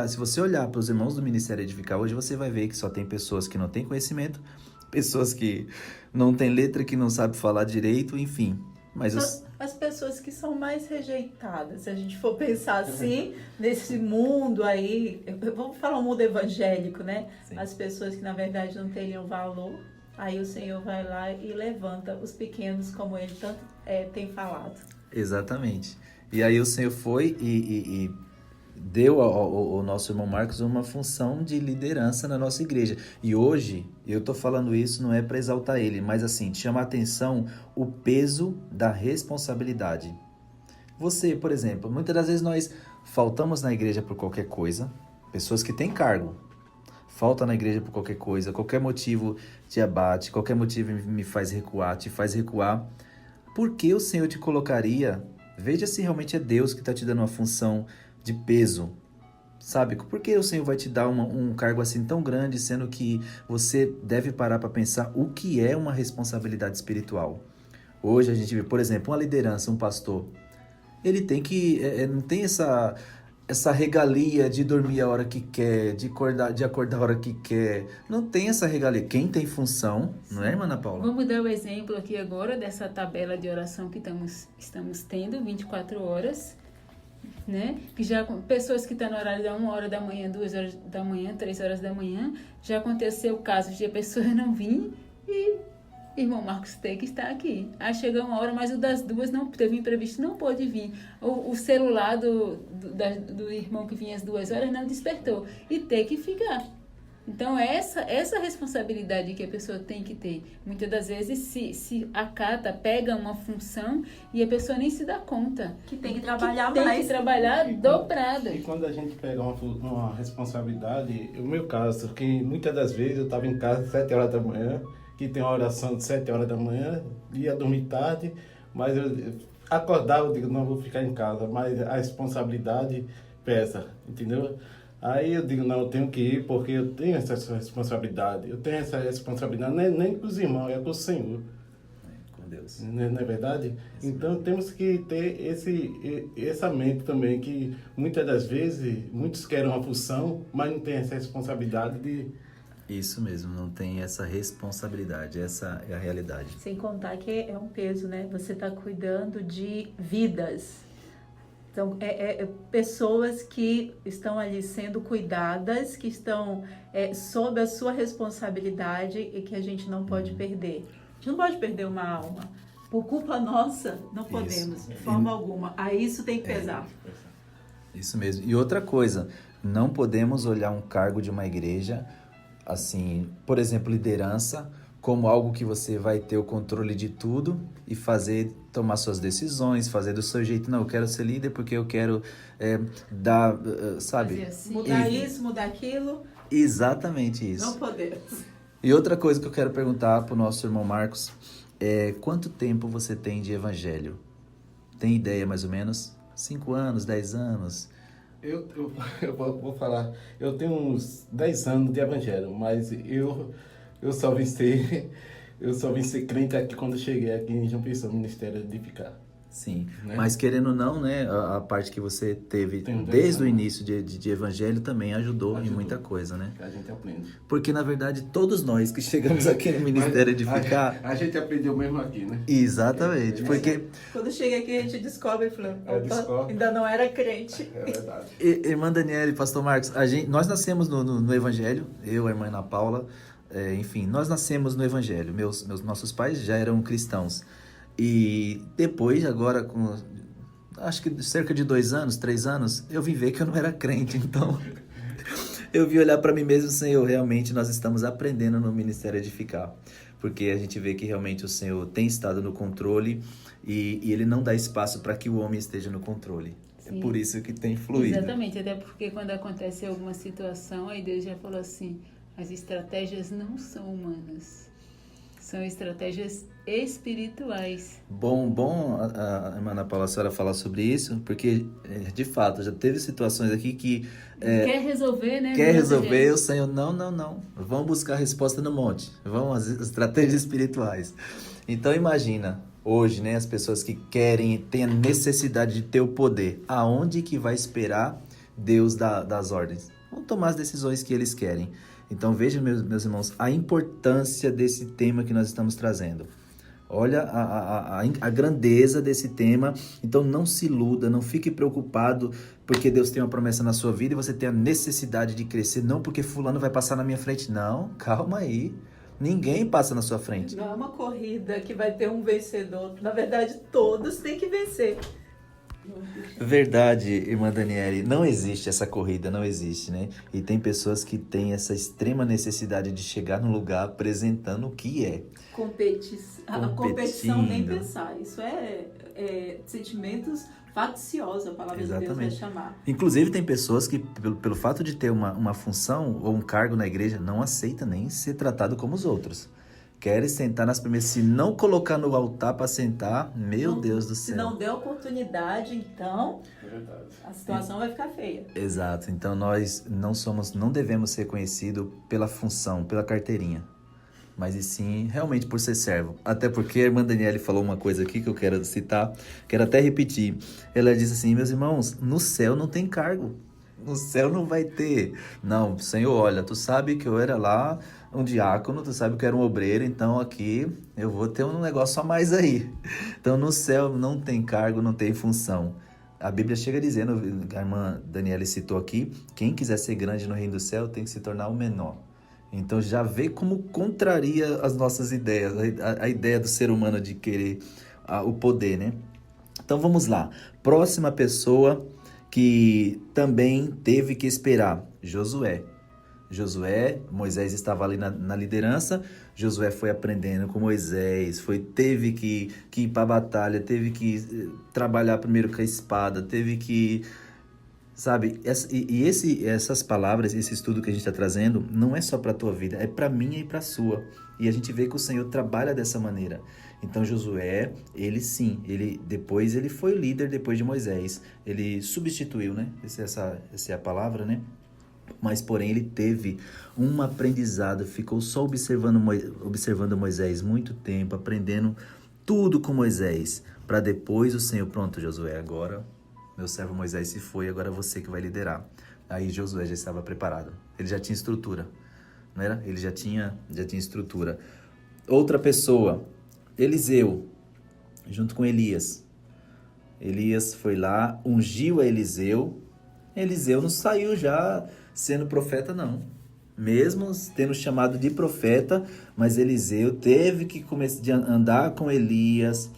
Speaker 2: se você olhar para os irmãos do Ministério Edificar hoje, você vai ver que só tem pessoas que não têm conhecimento, pessoas que não têm letra, que não sabem falar direito, enfim. Mas
Speaker 4: as pessoas que são mais rejeitadas, se a gente for pensar assim, nesse mundo aí, vamos falar um mundo evangélico, né?
Speaker 2: Sim.
Speaker 4: As pessoas que na verdade não teriam valor, aí o Senhor vai lá e levanta os pequenos, como ele tanto tem falado.
Speaker 2: Exatamente. E aí o Senhor foi e deu ao nosso irmão Marcos uma função de liderança na nossa igreja. E hoje, eu estou falando isso não é para exaltar ele, mas assim, chama a atenção o peso da responsabilidade. Você, por exemplo, muitas das vezes nós faltamos na igreja por qualquer coisa, pessoas que têm cargo, falta na igreja por qualquer coisa, qualquer motivo te abate, qualquer motivo me faz recuar, te faz recuar. Por que o Senhor te colocaria? Veja se realmente é Deus que está te dando uma função de peso, sabe? Por que o Senhor vai te dar um cargo assim tão grande, sendo que você deve parar para pensar o que é uma responsabilidade espiritual? Hoje a gente vê, por exemplo, uma liderança, um pastor, ele tem que, não tem essa essa regalia de dormir a hora que quer, de acordar a hora que quer. Não tem essa regalia. Quem tem função, não é, irmã Ana Paula?
Speaker 1: Vamos dar o exemplo aqui agora dessa tabela de oração que estamos tendo, 24 horas, né? Que já pessoas que estão no horário da 1 hora da manhã, 2 horas da manhã, 3 horas da manhã, já aconteceu casos de a pessoa não vir e irmão Marcos tem que estar aqui. Aí chegou uma hora, mas o das 2 não teve imprevisto, não pôde vir. O celular do irmão que vinha às 2 horas não despertou e tem que ficar. Então, essa responsabilidade que a pessoa tem que ter. Muitas das vezes se acata, pega uma função e a pessoa nem se dá conta.
Speaker 4: Que tem que trabalhar
Speaker 1: Tem
Speaker 4: mais.
Speaker 1: que trabalhar dobrada.
Speaker 5: E quando a gente pega uma responsabilidade, o meu caso, que muitas das vezes eu estava em casa às 7 horas da manhã, que tem uma oração de 7 horas da manhã, ia dormir tarde, mas eu acordava, eu digo, não, vou ficar em casa, mas a responsabilidade pesa, entendeu? Aí eu digo, não, eu tenho que ir porque eu tenho essa responsabilidade. Eu tenho essa responsabilidade, não é nem com os irmãos, é com o Senhor.
Speaker 2: Com Deus.
Speaker 5: Não é verdade? Então temos que ter essa mente também, que muitas das vezes, muitos querem uma função, mas não tem essa responsabilidade de...
Speaker 2: Isso mesmo, não tem essa responsabilidade, essa é a realidade.
Speaker 4: Sem contar que é um peso, né? Você está cuidando de vidas. Então, pessoas que estão ali sendo cuidadas, que estão sob a sua responsabilidade e que a gente não pode perder. A gente não pode perder uma alma. Por culpa nossa, não podemos, de forma alguma. Aí isso tem que pesar.
Speaker 2: Isso mesmo. E outra coisa, não podemos olhar um cargo de uma igreja, assim, por exemplo, liderança, como algo que você vai ter o controle de tudo e tomar suas decisões, fazer do seu jeito. Não, eu quero ser líder porque eu quero dar, sabe?
Speaker 1: Assim.
Speaker 4: Mudar isso, mudar aquilo.
Speaker 2: Exatamente isso.
Speaker 4: Não podemos.
Speaker 2: E outra coisa que eu quero perguntar para o nosso irmão Marcos é quanto tempo você tem de evangelho? Tem ideia mais ou menos? 5 anos, 10 anos?
Speaker 5: Eu vou falar, eu tenho uns 10 anos de evangelho, mas eu só vim ser crente aqui quando eu cheguei aqui em João Pessoa, no Ministério Edificar.
Speaker 2: Sim,
Speaker 5: Né?
Speaker 2: mas querendo ou não, né, a parte que você teve
Speaker 5: Tenho 10
Speaker 2: desde o
Speaker 5: anos.
Speaker 2: início de evangelho também ajudou em muita coisa, né?
Speaker 5: A gente aprende.
Speaker 2: Porque, na verdade, todos nós que chegamos aqui no Ministério Edificar...
Speaker 5: A gente aprendeu mesmo aqui, né?
Speaker 2: Exatamente, porque...
Speaker 4: Quando chega aqui, a gente descobre e fala,
Speaker 5: descobre.
Speaker 4: opa, ainda não era crente.
Speaker 5: É verdade.
Speaker 2: Irmã Daniela e Pastor Marcos, nós nascemos no Evangelho, eu, a irmã Ana Paula, enfim, nós nascemos no Evangelho. Nossos pais já eram cristãos. E depois, agora, com acho que cerca de 2 anos, 3 anos, eu vim ver que eu não era crente. Então, eu vi olhar para mim mesmo, Senhor, realmente nós estamos aprendendo no Ministério Edificar. Porque a gente vê que realmente o Senhor tem estado no controle e Ele não dá espaço para que o homem esteja no controle.
Speaker 1: Sim.
Speaker 2: É por isso que tem fluído.
Speaker 1: Exatamente, até porque quando acontece alguma situação, aí Deus já falou assim, as estratégias não são humanas, são estratégias espirituais.
Speaker 2: Bom, a irmã Ana Paula, a senhora falar sobre isso, porque, de fato, já teve situações aqui que...
Speaker 1: Quer resolver, né?
Speaker 2: Quer resolver, o Senhor, não. Vamos buscar a resposta no monte. Vamos às estratégias espirituais. Então, imagina, hoje, né, as pessoas que têm a necessidade de ter o poder. Aonde que vai esperar Deus das ordens? Vão tomar as decisões que eles querem. Então, vejam, meus irmãos, a importância desse tema que nós estamos trazendo. Olha a grandeza desse tema. Então, não se iluda, não fique preocupado porque Deus tem uma promessa na sua vida e você tem a necessidade de crescer. Não porque fulano vai passar na minha frente. Não, calma aí. Ninguém passa na sua frente.
Speaker 4: Não é uma corrida que vai ter um vencedor. Na verdade, todos têm que vencer.
Speaker 2: Verdade, irmã Daniele, não existe essa corrida, não existe, né? E tem pessoas que têm essa extrema necessidade de chegar no lugar apresentando o que é.
Speaker 4: A competição nem pensar. Isso é sentimentos facciosos, a palavra de Deus vai chamar.
Speaker 2: Inclusive tem pessoas que, pelo fato de ter uma função ou um cargo na igreja, não aceita nem ser tratado como os outros. Querem sentar nas primeiras. Se não colocar no altar para sentar, Deus do céu.
Speaker 4: Se não der oportunidade, então
Speaker 5: Verdade.
Speaker 4: a situação vai ficar feia.
Speaker 2: Exato. Então nós não devemos ser conhecidos pela função, pela carteirinha. mas e sim realmente por ser servo. Até porque a irmã Daniele falou uma coisa aqui que eu quero citar, quero até repetir. Ela disse assim: meus irmãos, no céu não tem cargo. No céu não vai ter. Não, Senhor, olha, tu sabe que eu era lá um diácono, tu sabe que eu era um obreiro, então aqui eu vou ter um negócio a mais aí. Então no céu não tem cargo, não tem função. A Bíblia chega dizendo, a irmã Daniela citou aqui, quem quiser ser grande no reino do céu tem que se tornar o menor. Então já vê como contraria as nossas ideias, a ideia do ser humano de querer o poder, né? Então vamos lá. Próxima pessoa que também teve que esperar, Josué. Moisés estava ali na liderança, Josué foi aprendendo com Moisés, teve que ir para a batalha, teve que trabalhar primeiro com a espada, teve que, sabe, essas palavras, esse estudo que a gente está trazendo, não é só para a tua vida, é para minha e para a sua. E a gente vê que o Senhor trabalha dessa maneira. Então Josué, depois ele foi líder depois de Moisés. Ele substituiu, né? Essa é a palavra, né? Mas, porém, ele teve um aprendizado, ficou só observando Moisés muito tempo, aprendendo tudo com Moisés, para depois o Senhor, pronto, Josué, agora meu servo Moisés se foi, agora é você que vai liderar. Aí Josué já estava preparado, ele já tinha estrutura, não era? Ele já tinha estrutura. Outra pessoa, Eliseu, junto com Elias. Elias foi lá, ungiu a Eliseu. Eliseu não saiu já sendo profeta, não. Mesmo tendo chamado de profeta, mas Eliseu teve que andar com Elias,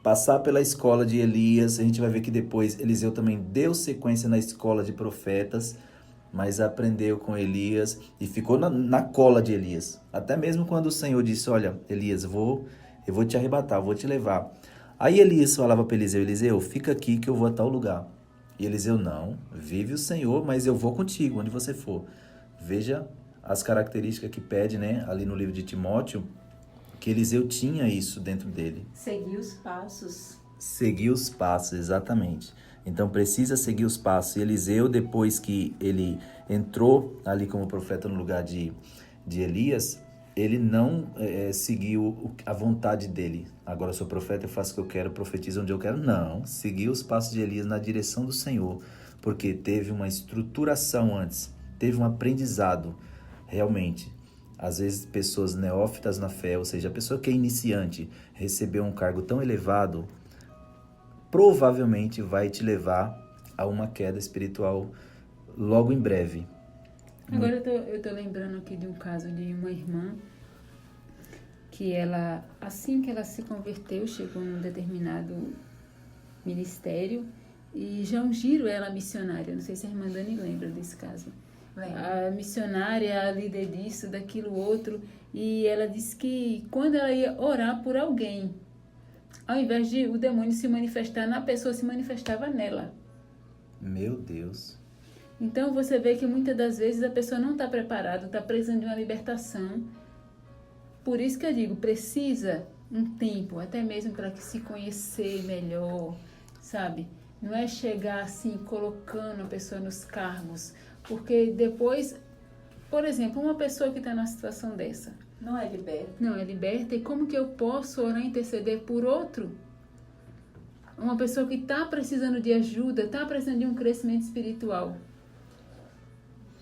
Speaker 2: passar pela escola de Elias. A gente vai ver que depois Eliseu também deu sequência na escola de profetas, mas aprendeu com Elias e ficou na cola de Elias. Até mesmo quando o Senhor disse: olha, Elias, eu vou te arrebatar, vou te levar. Aí Elias falava para Eliseu: Eliseu, fica aqui que eu vou a tal lugar. E Eliseu: não, vive o Senhor, mas eu vou contigo, onde você for. Veja as características que pede, né, ali no livro de Timóteo, que Eliseu tinha isso dentro dele.
Speaker 4: Seguir os passos.
Speaker 2: Seguir os passos, exatamente. Então precisa seguir os passos. E Eliseu, depois que ele entrou ali como profeta no lugar de Elias, ele não seguiu a vontade dele. Agora eu sou profeta, eu faço o que eu quero, profetizo onde eu quero. Não, seguiu os passos de Elias na direção do Senhor, porque teve uma estruturação antes, teve um aprendizado, realmente. Às vezes pessoas neófitas na fé, ou seja, a pessoa que é iniciante, recebeu um cargo tão elevado, provavelmente vai te levar a uma queda espiritual logo em breve.
Speaker 1: Agora eu tô lembrando aqui de um caso de uma irmã que ela, assim que ela se converteu, chegou num determinado ministério e já ungiram ela missionária. Não sei se a irmã Dani lembra desse caso. A missionária, a líder disso, daquilo, outro. E ela disse que quando ela ia orar por alguém, ao invés de o demônio se manifestar na pessoa, se manifestava nela.
Speaker 2: Meu Deus.
Speaker 1: Então você vê que muitas das vezes a pessoa não está preparada, está precisando de uma libertação. Por isso que eu digo, precisa um tempo, até mesmo para se conhecer melhor, sabe? Não é chegar assim, colocando a pessoa nos cargos, porque depois, por exemplo, uma pessoa que está numa situação dessa,
Speaker 4: Não é liberta.
Speaker 1: não é liberta, e como que eu posso orar e interceder por outro? Uma pessoa que está precisando de ajuda, está precisando de um crescimento espiritual.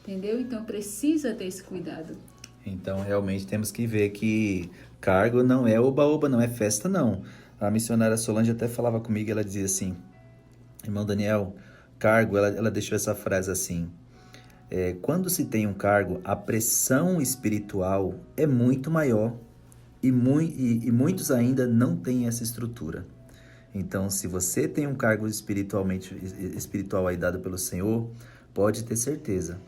Speaker 1: Entendeu? Então precisa ter esse cuidado.
Speaker 2: Então, realmente, temos que ver que cargo não é oba-oba, não é festa, não. A missionária Solange até falava comigo, ela dizia assim, irmão Daniel, cargo, ela deixou essa frase assim, quando se tem um cargo, a pressão espiritual é muito maior e muitos ainda não têm essa estrutura. Então, se você tem um cargo espiritual aí dado pelo Senhor, pode ter certeza.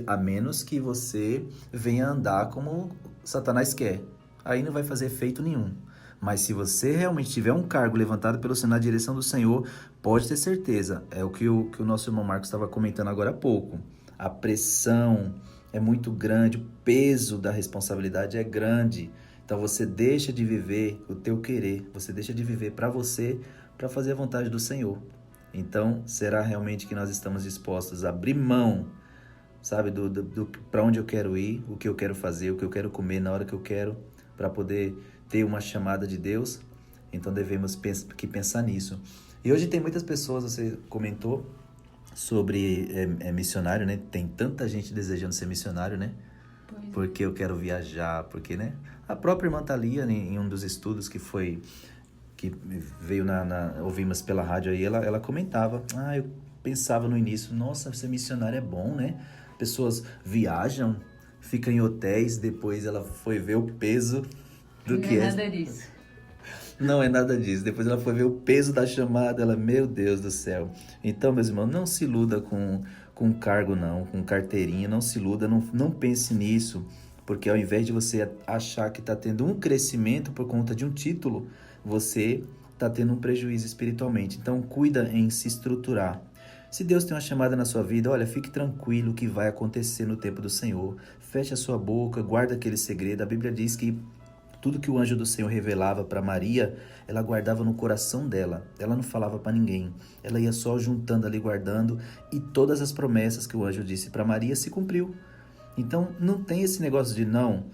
Speaker 2: A menos que você venha andar como Satanás quer. Aí não vai fazer efeito nenhum. Mas se você realmente tiver um cargo levantado pelo Senhor na direção do Senhor, pode ter certeza. É o que o nosso irmão Marcos estava comentando agora há pouco. A pressão é muito grande, o peso da responsabilidade é grande. Então você deixa de viver o teu querer, você deixa de viver para você, para fazer a vontade do Senhor. Então, será realmente que nós estamos dispostos a abrir mão sabe? Para onde eu quero ir, o que eu quero fazer, o que eu quero comer na hora que eu quero, para poder ter uma chamada de Deus. Então devemos pensar nisso. E hoje tem muitas pessoas, você comentou sobre missionário, né? Tem tanta gente desejando ser missionário, né? Porque eu quero viajar, porque, né? A própria irmã Thalia, em um dos estudos que veio ouvimos pela rádio aí, ela comentava, eu pensava no início, nossa, ser missionário é bom, né? Pessoas viajam, ficam em hotéis, depois ela foi ver o peso do que é.
Speaker 1: Não é nada disso.
Speaker 2: Não é nada disso. Depois ela foi ver o peso da chamada, ela, meu Deus do céu. Então, meus irmãos, não se iluda com cargo não, com carteirinha, não se iluda, não pense nisso, porque ao invés de você achar que está tendo um crescimento por conta de um título, você está tendo um prejuízo espiritualmente. Então, cuida em se estruturar. Se Deus tem uma chamada na sua vida, olha, fique tranquilo que vai acontecer no tempo do Senhor. Feche a sua boca, guarda aquele segredo. A Bíblia diz que tudo que o anjo do Senhor revelava para Maria, ela guardava no coração dela. Ela não falava para ninguém. Ela ia só juntando ali, guardando. E todas as promessas que o anjo disse para Maria se cumpriu. Então, não tem esse negócio de não.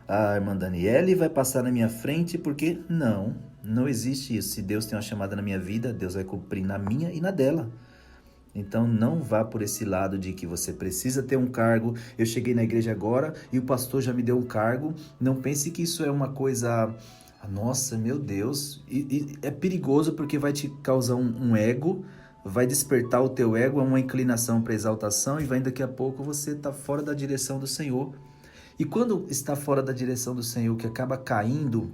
Speaker 2: A irmã Daniele vai passar na minha frente porque não existe isso. Se Deus tem uma chamada na minha vida, Deus vai cumprir na minha e na dela. Então não vá por esse lado de que você precisa ter um cargo. Eu cheguei na igreja agora e o pastor já me deu um cargo. Não pense que isso é uma coisa, nossa, meu Deus. E é perigoso porque vai te causar um ego, vai despertar o teu ego, uma inclinação para exaltação e vai daqui a pouco você está fora da direção do Senhor. E quando está fora da direção do Senhor, que acaba caindo,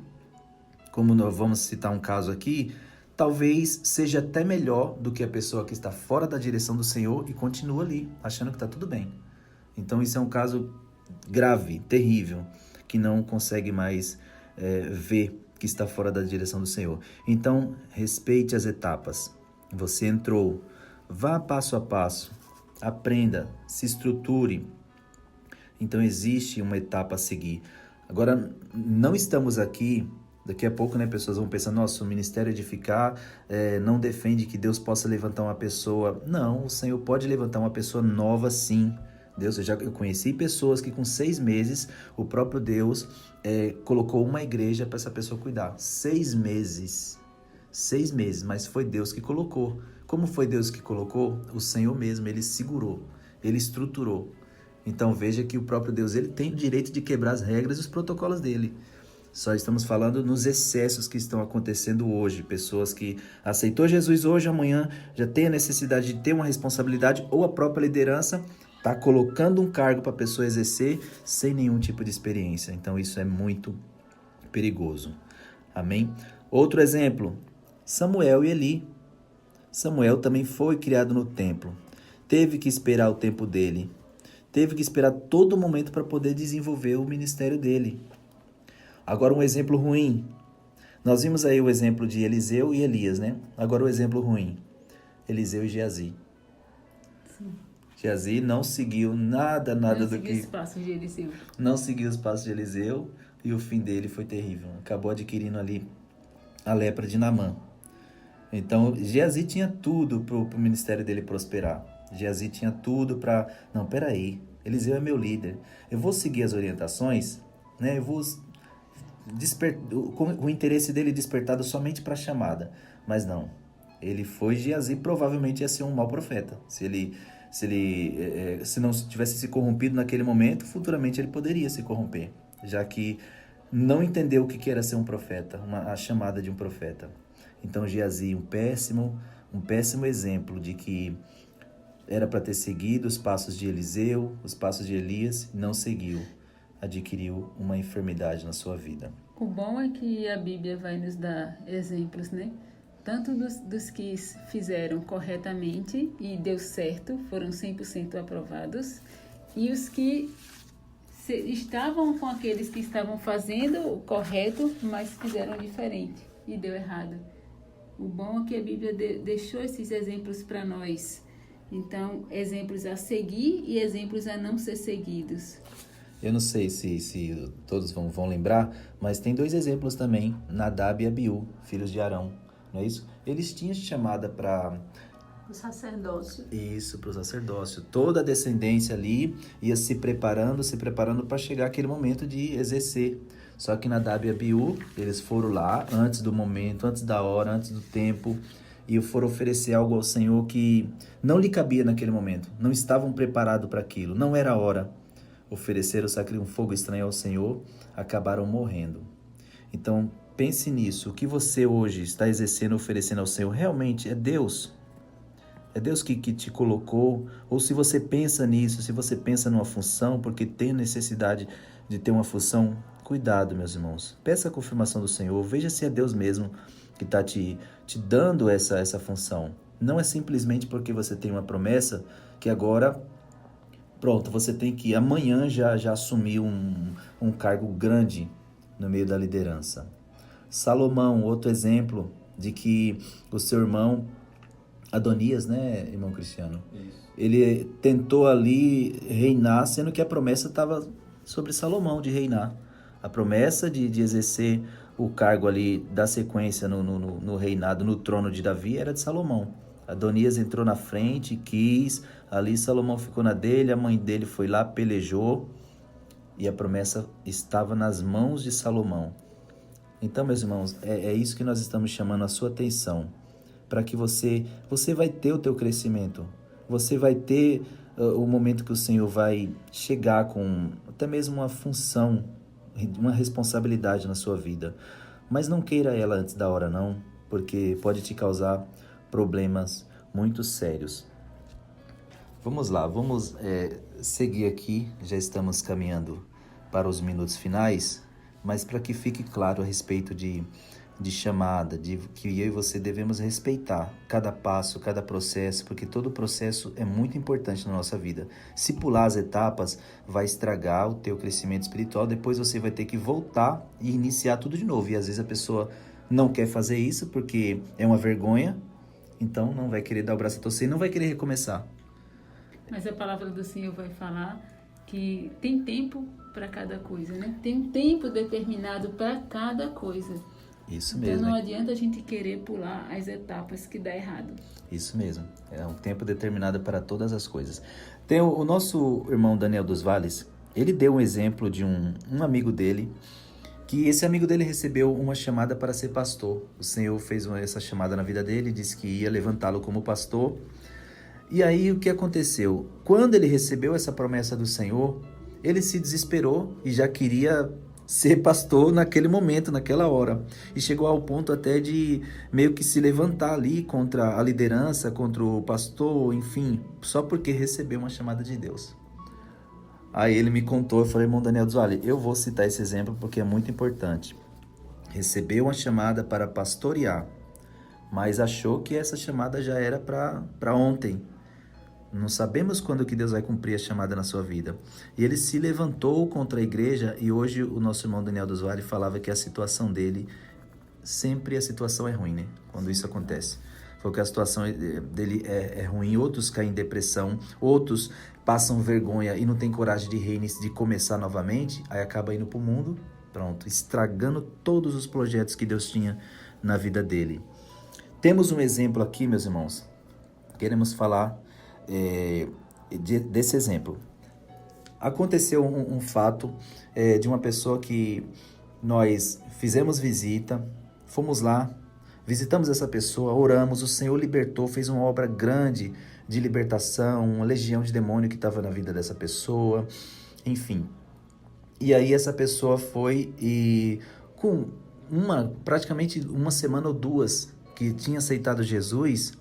Speaker 2: como nós vamos citar um caso aqui, talvez seja até melhor do que a pessoa que está fora da direção do Senhor e continua ali, achando que está tudo bem. Então isso é um caso grave, terrível, que não consegue mais ver que está fora da direção do Senhor. Então, respeite as etapas. Você entrou, vá passo a passo, aprenda, se estruture. Então existe uma etapa a seguir. Agora, não estamos aqui. Daqui a pouco, né, pessoas vão pensar, nossa, o Ministério Edificar não defende que Deus possa levantar uma pessoa. Não, o Senhor pode levantar uma pessoa nova, sim. Eu conheci pessoas que com 6 meses, o próprio Deus colocou uma igreja para essa pessoa cuidar. 6 meses. 6 meses, mas foi Deus que colocou. Como foi Deus que colocou? O Senhor mesmo, Ele segurou, Ele estruturou. Então veja que o próprio Deus, Ele tem o direito de quebrar as regras e os protocolos dele. Só estamos falando nos excessos que estão acontecendo hoje. Pessoas que aceitou Jesus hoje, amanhã já tem a necessidade de ter uma responsabilidade, ou a própria liderança está colocando um cargo para a pessoa exercer sem nenhum tipo de experiência. Então isso é muito perigoso. Amém? Outro exemplo, Samuel e Eli. Samuel também foi criado no templo. Teve que esperar o tempo dele. Teve que esperar todo momento para poder desenvolver o ministério dele. Agora um exemplo ruim. Nós vimos aí o exemplo de Eliseu e Elias, né? Agora o exemplo ruim. Eliseu e Geazi.
Speaker 1: Sim.
Speaker 2: Geazi não seguiu nada do que...
Speaker 1: Não seguiu os passos de Eliseu.
Speaker 2: Não seguiu os passos de Eliseu e o fim dele foi terrível. Acabou adquirindo ali a lepra de Naamã. Então, Geazi tinha tudo para o ministério dele prosperar. Geazi tinha tudo para... Não, peraí, Eliseu é meu líder. Eu vou seguir as orientações, né? Eu vou... com o interesse dele despertado somente para a chamada. Mas não, ele foi Geazi, provavelmente ia ser um mau profeta. Se não tivesse se corrompido naquele momento, futuramente ele poderia se corromper, já que não entendeu o que era ser um profeta, a chamada de um profeta. Então Geazi, um péssimo exemplo de que era para ter seguido os passos de Eliseu, os passos de Elias, não seguiu. Adquiriu uma enfermidade na sua vida.
Speaker 1: O bom é que a Bíblia vai nos dar exemplos, né? Tanto dos que fizeram corretamente e deu certo, foram 100% aprovados, e os que estavam com aqueles que estavam fazendo o correto, mas fizeram diferente e deu errado. O bom é que a Bíblia deixou esses exemplos para nós. Então, exemplos a seguir e exemplos a não ser seguidos.
Speaker 2: Eu não sei se todos vão lembrar, mas tem 2 exemplos também, Nadab e Abiú, filhos de Arão, não é isso? Eles tinham chamada para
Speaker 4: O sacerdócio.
Speaker 2: Isso, para o sacerdócio. Toda a descendência ali ia se preparando para chegar aquele momento de exercer. Só que Nadab e Abiú, eles foram lá antes do momento, antes da hora, antes do tempo, e foram oferecer algo ao Senhor que não lhe cabia naquele momento. Não estavam preparados para aquilo, não era a hora. Ofereceram um fogo estranho ao Senhor, acabaram morrendo. Então, pense nisso. O que você hoje está exercendo, oferecendo ao Senhor, realmente é Deus? É Deus que te colocou? Ou se você pensa nisso, se você pensa numa função, porque tem necessidade de ter uma função, cuidado, meus irmãos. Peça a confirmação do Senhor, veja se é Deus mesmo que está te dando essa função. Não é simplesmente porque você tem uma promessa que agora, pronto, você tem que amanhã já assumir um cargo grande no meio da liderança. Salomão, outro exemplo de que o seu irmão Adonias, né, irmão Cristiano? Isso. Ele tentou ali reinar, sendo que a promessa estava sobre Salomão de reinar. A promessa de exercer o cargo ali da sequência no reinado, no trono de Davi, era de Salomão. Adonias entrou na frente, quis, ali Salomão ficou na dele, a mãe dele foi lá, pelejou, e a promessa estava nas mãos de Salomão. Então, meus irmãos, é isso que nós estamos chamando a sua atenção, para que você vai ter o teu crescimento, você vai ter o momento que o Senhor vai chegar com até mesmo uma função, uma responsabilidade na sua vida. Mas não queira ela antes da hora não, porque pode te causar problemas muito sérios. Vamos lá, vamos seguir aqui, já estamos caminhando para os minutos finais, mas para que fique claro a respeito de chamada, de que eu e você devemos respeitar cada passo, cada processo, porque todo processo é muito importante na nossa vida. Se pular as etapas, vai estragar o teu crescimento espiritual, depois você vai ter que voltar e iniciar tudo de novo. E às vezes a pessoa não quer fazer isso porque é uma vergonha, então não vai querer dar o braço a torcer e não vai querer recomeçar.
Speaker 1: Mas a palavra do Senhor vai falar que tem tempo para cada coisa, né? Tem um tempo determinado para cada coisa.
Speaker 2: Isso mesmo.
Speaker 1: Então não adianta a gente querer pular as etapas que dá errado.
Speaker 2: Isso mesmo. É um tempo determinado para todas as coisas. Tem o nosso irmão Daniel dos Valles, ele deu um exemplo de um amigo dele, que esse amigo dele recebeu uma chamada para ser pastor. O Senhor fez essa chamada na vida dele, disse que ia levantá-lo como pastor. E aí o que aconteceu? Quando ele recebeu essa promessa do Senhor, ele se desesperou e já queria ser pastor naquele momento, naquela hora. E chegou ao ponto até de meio que se levantar ali contra a liderança, contra o pastor, enfim, só porque recebeu uma chamada de Deus. Aí ele me contou, eu falei, irmão Daniel, olha, eu vou citar esse exemplo porque é muito importante. Recebeu uma chamada para pastorear, mas achou que essa chamada já era para ontem. Não sabemos quando que Deus vai cumprir a chamada na sua vida. E ele se levantou contra a igreja, e hoje o nosso irmão Daniel dos Vales falava que a situação dele, sempre a situação é ruim, né? Quando isso acontece. Porque a situação dele é ruim, outros caem em depressão, outros passam vergonha e não tem coragem de reinício, de começar novamente, aí acaba indo para o mundo, pronto, estragando todos os projetos que Deus tinha na vida dele. Temos um exemplo aqui, meus irmãos. Queremos falar desse exemplo. Aconteceu um fato de uma pessoa que nós fizemos visita, fomos lá, visitamos essa pessoa, oramos, o Senhor libertou, fez uma obra grande de libertação, uma legião de demônio que estava na vida dessa pessoa, enfim. E aí essa pessoa foi e com praticamente uma semana ou duas que tinha aceitado Jesus,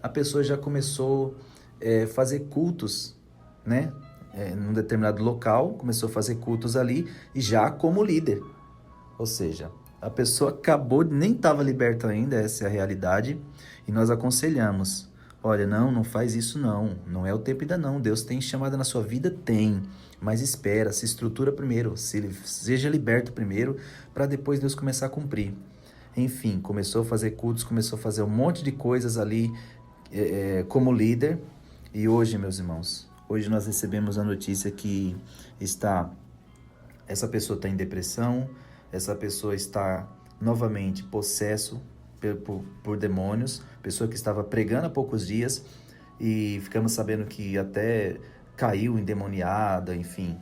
Speaker 2: a pessoa já começou fazer cultos, né? Num determinado local, começou a fazer cultos ali, e já como líder. Ou seja, a pessoa nem estava liberta ainda, essa é a realidade, e nós aconselhamos, olha, não faz isso não é o tempo ainda não, Deus tem chamada na sua vida? Tem, mas espera, se estrutura primeiro, seja liberto primeiro, para depois Deus começar a cumprir. Enfim, começou a fazer cultos, começou a fazer um monte de coisas ali como líder. E hoje, meus irmãos, hoje nós recebemos a notícia que essa pessoa está em depressão, essa pessoa está novamente possesso por demônios, pessoa que estava pregando há poucos dias e ficamos sabendo que até caiu endemoniada, enfim.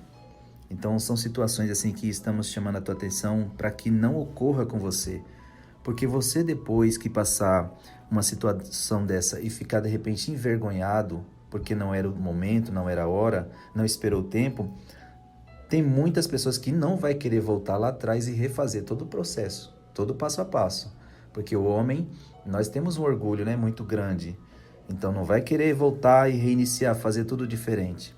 Speaker 2: Então são situações assim que estamos chamando a tua atenção para que não ocorra com você. Porque você, depois que passar uma situação dessa e ficar de repente envergonhado, porque não era o momento, não era a hora, não esperou o tempo, tem muitas pessoas que não vai querer voltar lá atrás e refazer todo o processo, todo passo a passo. Porque o homem, nós temos um orgulho, né, muito grande. Então não vai querer voltar e reiniciar, fazer tudo diferente.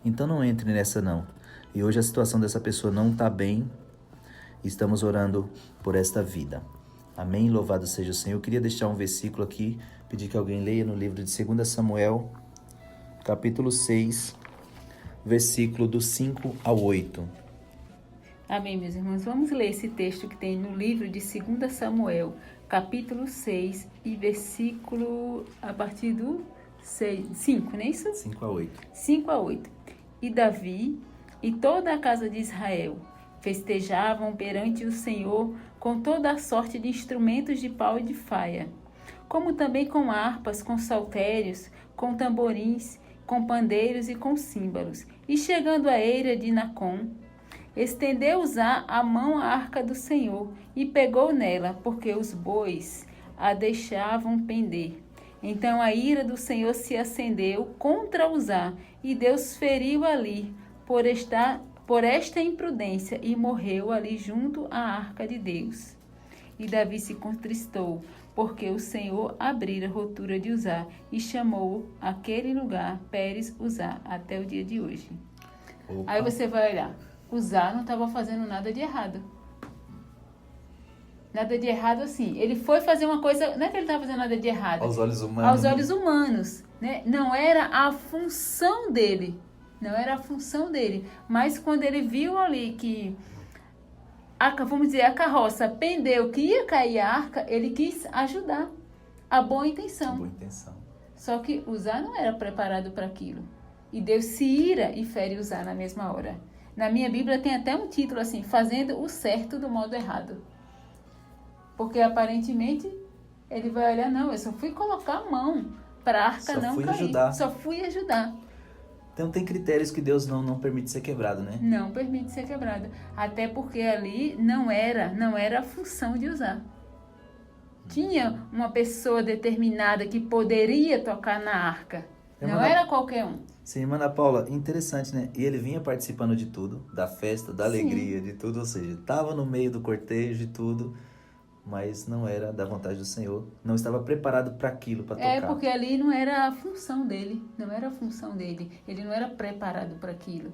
Speaker 2: Então não entre nessa não. E hoje a situação dessa pessoa não está bem. Estamos orando por esta vida. Amém? Louvado seja o Senhor. Eu queria deixar um versículo aqui, pedir que alguém leia no livro de 2 Samuel, capítulo 6, versículo do 5 ao 8.
Speaker 1: Amém, meus irmãos. Vamos ler esse texto que tem no livro de 2 Samuel, capítulo 6 e versículo a partir do 5, não é isso?
Speaker 2: 5 a 8.
Speaker 1: 5 a 8. E Davi e toda a casa de Israel festejavam perante o Senhor com toda a sorte de instrumentos de pau e de faia, como também com harpas, com saltérios, com tamborins, com pandeiros e com símbolos. E chegando à eira de Nacon, estendeu Uzá a mão à arca do Senhor e pegou nela, porque os bois a deixavam pender. Então a ira do Senhor se acendeu contra Uzá, e Deus feriu ali por esta imprudência, e morreu ali junto à arca de Deus. E Davi se contristou, porque o Senhor abrira a rotura de Uzá, e chamou aquele lugar Pérez Uzá até o dia de hoje.
Speaker 2: Opa.
Speaker 1: Aí você vai olhar, Uzá não estava fazendo nada de errado. Nada de errado assim. Ele foi fazer uma coisa, não é que ele estava fazendo nada de errado.
Speaker 2: Aos olhos humanos.
Speaker 1: Aos olhos humanos, né? Não era a função dele. Não era a função dele. Mas quando ele viu ali que, vamos dizer, a carroça pendeu, que ia cair a arca, ele quis ajudar. A boa intenção.
Speaker 2: Boa intenção.
Speaker 1: Só que Uzá não era preparado para aquilo. E Deus se ira e fere Uzá na mesma hora. Na minha Bíblia tem até um título assim, fazendo o certo do modo errado. Porque aparentemente ele vai olhar, não, eu só fui colocar a mão para a arca não cair.
Speaker 2: Ajudar.
Speaker 1: Só fui ajudar.
Speaker 2: Então tem critérios que Deus não permite ser quebrado, né?
Speaker 1: Não permite ser quebrado. Até porque ali não era a função de Uzá. Tinha uma pessoa determinada que poderia tocar na arca. Não era qualquer um.
Speaker 2: Sim, irmã Ana Paula, interessante, né? E ele vinha participando de tudo, da festa, da alegria, de tudo. Ou seja, estava no meio do cortejo e tudo, mas não era da vontade do Senhor. Não estava preparado para aquilo, para tocar.
Speaker 1: É, porque ali não era a função dele. Não era a função dele. Ele não era preparado para aquilo.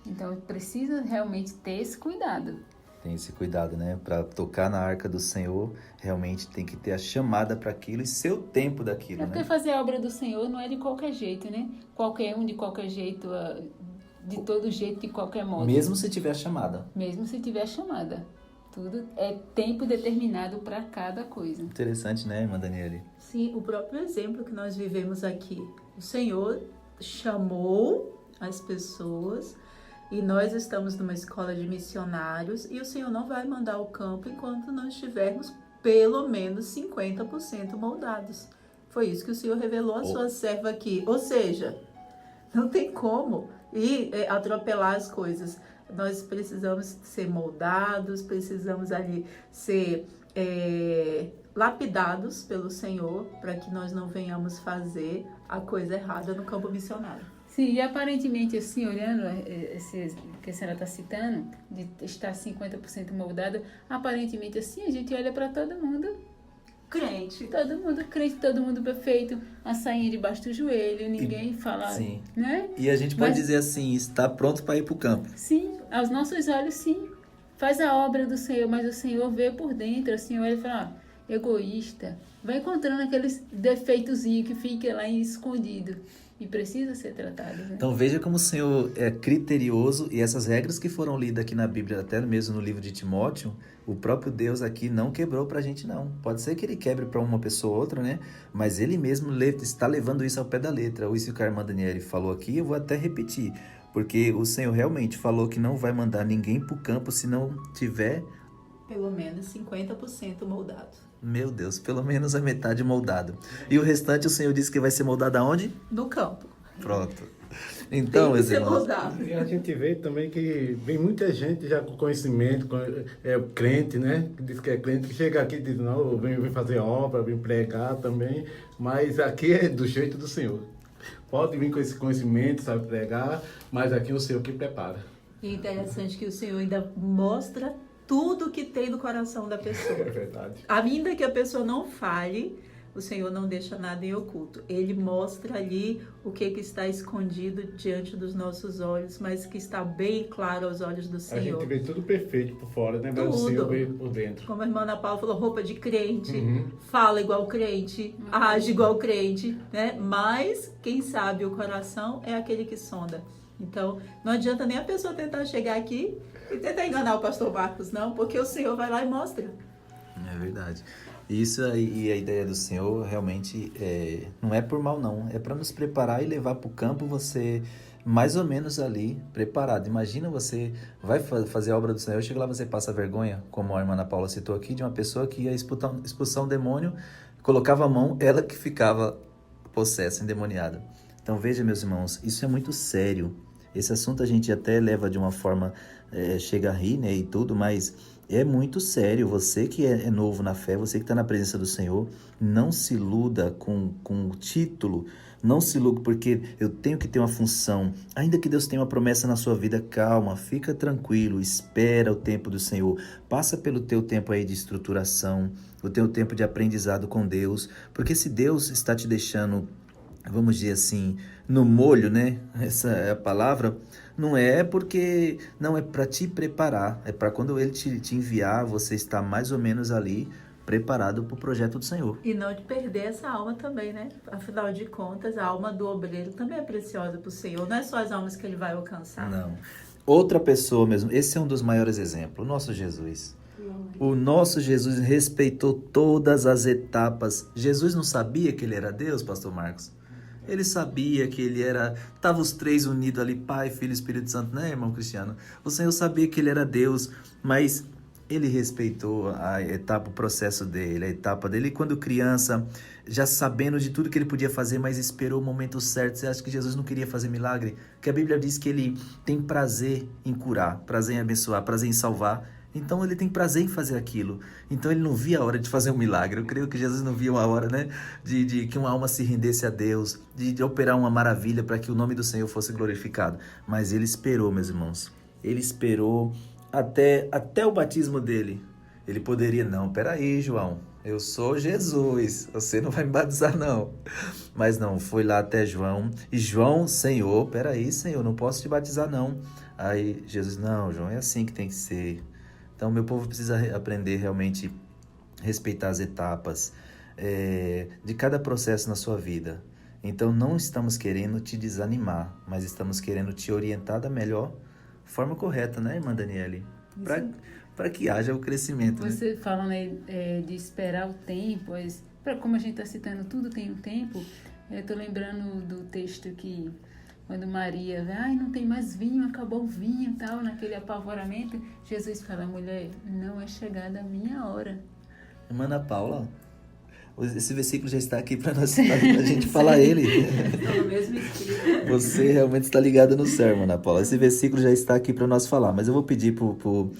Speaker 1: Então, precisa realmente ter esse cuidado.
Speaker 2: Tem esse cuidado, né? Para tocar na arca do Senhor, realmente tem que ter a chamada para aquilo e ser o tempo daquilo,
Speaker 1: É porque
Speaker 2: né?
Speaker 1: fazer a obra do Senhor não é de qualquer jeito, né? Qualquer um, de qualquer jeito, de todo jeito, de qualquer modo.
Speaker 2: Mesmo se tiver chamada.
Speaker 1: Mesmo se tiver chamada. Tudo é tempo determinado para cada coisa.
Speaker 2: Interessante, né, irmã Daniele?
Speaker 4: Sim, o próprio exemplo que nós vivemos aqui. O Senhor chamou as pessoas e nós estamos numa escola de missionários e o Senhor não vai mandar ao campo enquanto não estivermos pelo menos 50% moldados. Foi isso que o Senhor revelou à sua serva aqui. Ou seja, não tem como ir atropelar as coisas. Nós precisamos ser moldados, precisamos ali ser lapidados pelo Senhor para que nós não venhamos fazer a coisa errada no campo missionário.
Speaker 1: Sim, e aparentemente, assim, olhando esse que a senhora está citando, de estar 50% moldado, aparentemente, assim, a gente olha para todo mundo crente, todo mundo perfeito, a sainha debaixo do joelho, ninguém fala,
Speaker 2: sim.
Speaker 1: Né?
Speaker 2: E a gente pode dizer assim, está pronto para ir para o campo.
Speaker 1: Sim, aos nossos olhos, sim. Faz a obra do Senhor, mas o Senhor vê por dentro, o Senhor ele fala, egoísta, vai encontrando aqueles defeitozinhos que fica lá escondido. E precisa ser tratado, né?
Speaker 2: Então veja como o Senhor é criterioso e essas regras que foram lidas aqui na Bíblia, até mesmo no livro de Timóteo, o próprio Deus aqui não quebrou pra gente não. Pode ser que ele quebre para uma pessoa ou outra, né? Mas ele mesmo está levando isso ao pé da letra. Isso que a irmã Daniele falou aqui, eu vou até repetir. Porque o Senhor realmente falou que não vai mandar ninguém pro campo se não tiver
Speaker 4: Pelo menos 50% moldado.
Speaker 2: Meu Deus, pelo menos a metade moldado. E o restante o Senhor disse que vai ser moldado aonde?
Speaker 4: No campo.
Speaker 2: Pronto. Então,
Speaker 4: Tem que
Speaker 2: meus
Speaker 4: ser
Speaker 2: irmãos,
Speaker 4: moldado.
Speaker 5: E a gente vê também que vem muita gente já com conhecimento, crente, né? Que diz que é crente, que chega aqui e diz, não, eu venho fazer obra, venho pregar também, mas aqui é do jeito do Senhor. Pode vir com esse conhecimento, sabe pregar, mas aqui é o Senhor que prepara.
Speaker 4: E é interessante que o Senhor ainda mostra tudo que tem no coração da pessoa.
Speaker 5: É verdade.
Speaker 4: Ainda que a pessoa não fale, o Senhor não deixa nada em oculto. Ele mostra ali o que está escondido diante dos nossos olhos, mas que está bem claro aos olhos do
Speaker 5: A
Speaker 4: Senhor.
Speaker 5: gente vê tudo perfeito por fora, né? Mas o
Speaker 4: Tudo.
Speaker 5: Senhor vê por dentro.
Speaker 4: Como a irmã Ana Paula falou, roupa de crente,
Speaker 5: Uhum.
Speaker 4: fala igual crente, age igual crente, né? Mas quem sabe o coração é aquele que sonda. Então, não adianta nem a pessoa tentar chegar aqui e tentar enganar o pastor Marcos, não, porque o Senhor vai lá e mostra.
Speaker 2: é verdade. Isso aí, e a ideia do Senhor realmente não é por mal, não. É para nos preparar e levar para o campo você mais ou menos ali preparado. Imagina você vai fazer a obra do Senhor, chega lá você passa vergonha, como a irmã Ana Paula citou aqui, de uma pessoa que ia expulsar um demônio, colocava a mão, ela que ficava possessa, endemoniada. Então veja, meus irmãos, isso é muito sério. Esse assunto a gente até leva de uma forma, chega a rir, né, e tudo, mas é muito sério. Você que é novo na fé, você que está na presença do Senhor, não se iluda com o título, não se iluda porque eu tenho que ter uma função. Ainda que Deus tenha uma promessa na sua vida, calma, fica tranquilo, espera o tempo do Senhor. Passa pelo teu tempo aí de estruturação, o teu tempo de aprendizado com Deus, porque se Deus está te deixando, vamos dizer assim, no molho, né? Essa é a palavra. Não é porque não é para te preparar, é para quando ele te enviar, você estar mais ou menos ali preparado para o projeto do Senhor.
Speaker 4: E não de perder essa alma também, né? Afinal de contas, a alma do obreiro também é preciosa para o Senhor. Não é só as almas que ele vai alcançar.
Speaker 2: Não. Outra pessoa mesmo, esse é um dos maiores exemplos, o nosso Jesus. O nosso Jesus respeitou todas as etapas. Jesus não sabia que ele era Deus, pastor Marcos? Ele sabia que ele era... Estavam os três unidos ali, Pai, Filho e Espírito Santo, né, irmão Cristiano? O Senhor sabia que ele era Deus, mas ele respeitou a etapa, o processo dele, a etapa dele. E quando criança, já sabendo de tudo que ele podia fazer, mas esperou o momento certo. Você acha que Jesus não queria fazer milagre? Porque a Bíblia diz que ele tem prazer em curar, prazer em abençoar, prazer em salvar. Então ele tem prazer em fazer aquilo. Então ele não via a hora de fazer um milagre. Eu creio que Jesus não via a hora, né, de que uma alma se rendesse a Deus, de operar uma maravilha para que o nome do Senhor fosse glorificado. Mas ele esperou, meus irmãos. Ele esperou até o batismo dele. Ele poderia, não, peraí, João, eu sou Jesus, você não vai me batizar, não. Mas não, foi lá até João. E João, Senhor, peraí, Senhor, não posso te batizar, não. Aí Jesus, não, João, é assim que tem que ser. Então, meu povo precisa aprender realmente a respeitar as etapas de cada processo na sua vida. Então, não estamos querendo te desanimar, mas estamos querendo te orientar da melhor forma correta, né, irmã Daniele? Para que haja o crescimento.
Speaker 1: Você fala, né, de esperar o tempo, como a gente está citando, tudo tem um tempo. Eu estou lembrando do texto que... Quando Maria, não tem mais vinho, acabou o vinho e tal, naquele apavoramento, Jesus fala, mulher, não é chegada a minha hora.
Speaker 2: Irmã Ana Paula, esse versículo já está aqui para nós, a gente falar ele.
Speaker 4: Estou no mesmo espírito.
Speaker 2: Você realmente está ligada no céu, Ana Paula. Esse versículo já está aqui para nós falar, mas eu vou pedir pro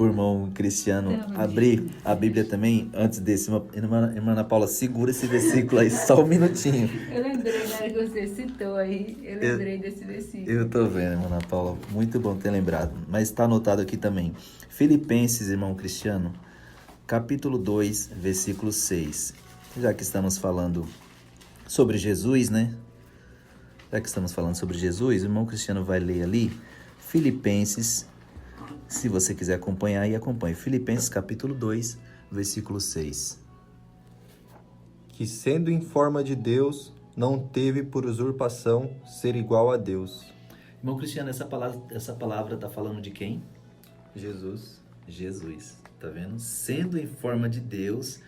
Speaker 2: irmão Cristiano abrir a Bíblia também, antes desse. Irmã Ana Paula, segura esse versículo aí só um minutinho.
Speaker 1: Eu lembrei, na hora que você citou aí, eu lembrei desse versículo.
Speaker 2: Eu tô vendo, irmã Ana Paula, muito bom ter lembrado, mas está anotado aqui também. Filipenses, irmão Cristiano, capítulo 2, versículo 6. Já que estamos falando sobre Jesus, né? Já que estamos falando sobre Jesus, o irmão Cristiano vai ler ali, Filipenses, se você quiser acompanhar aí, acompanhe. Filipenses capítulo 2, versículo 6.
Speaker 3: Que sendo em forma de Deus, não teve por usurpação ser igual a Deus.
Speaker 2: Irmão Cristiano, essa palavra está falando de quem?
Speaker 3: Jesus.
Speaker 2: Jesus, tá vendo? Sendo em forma de Deus,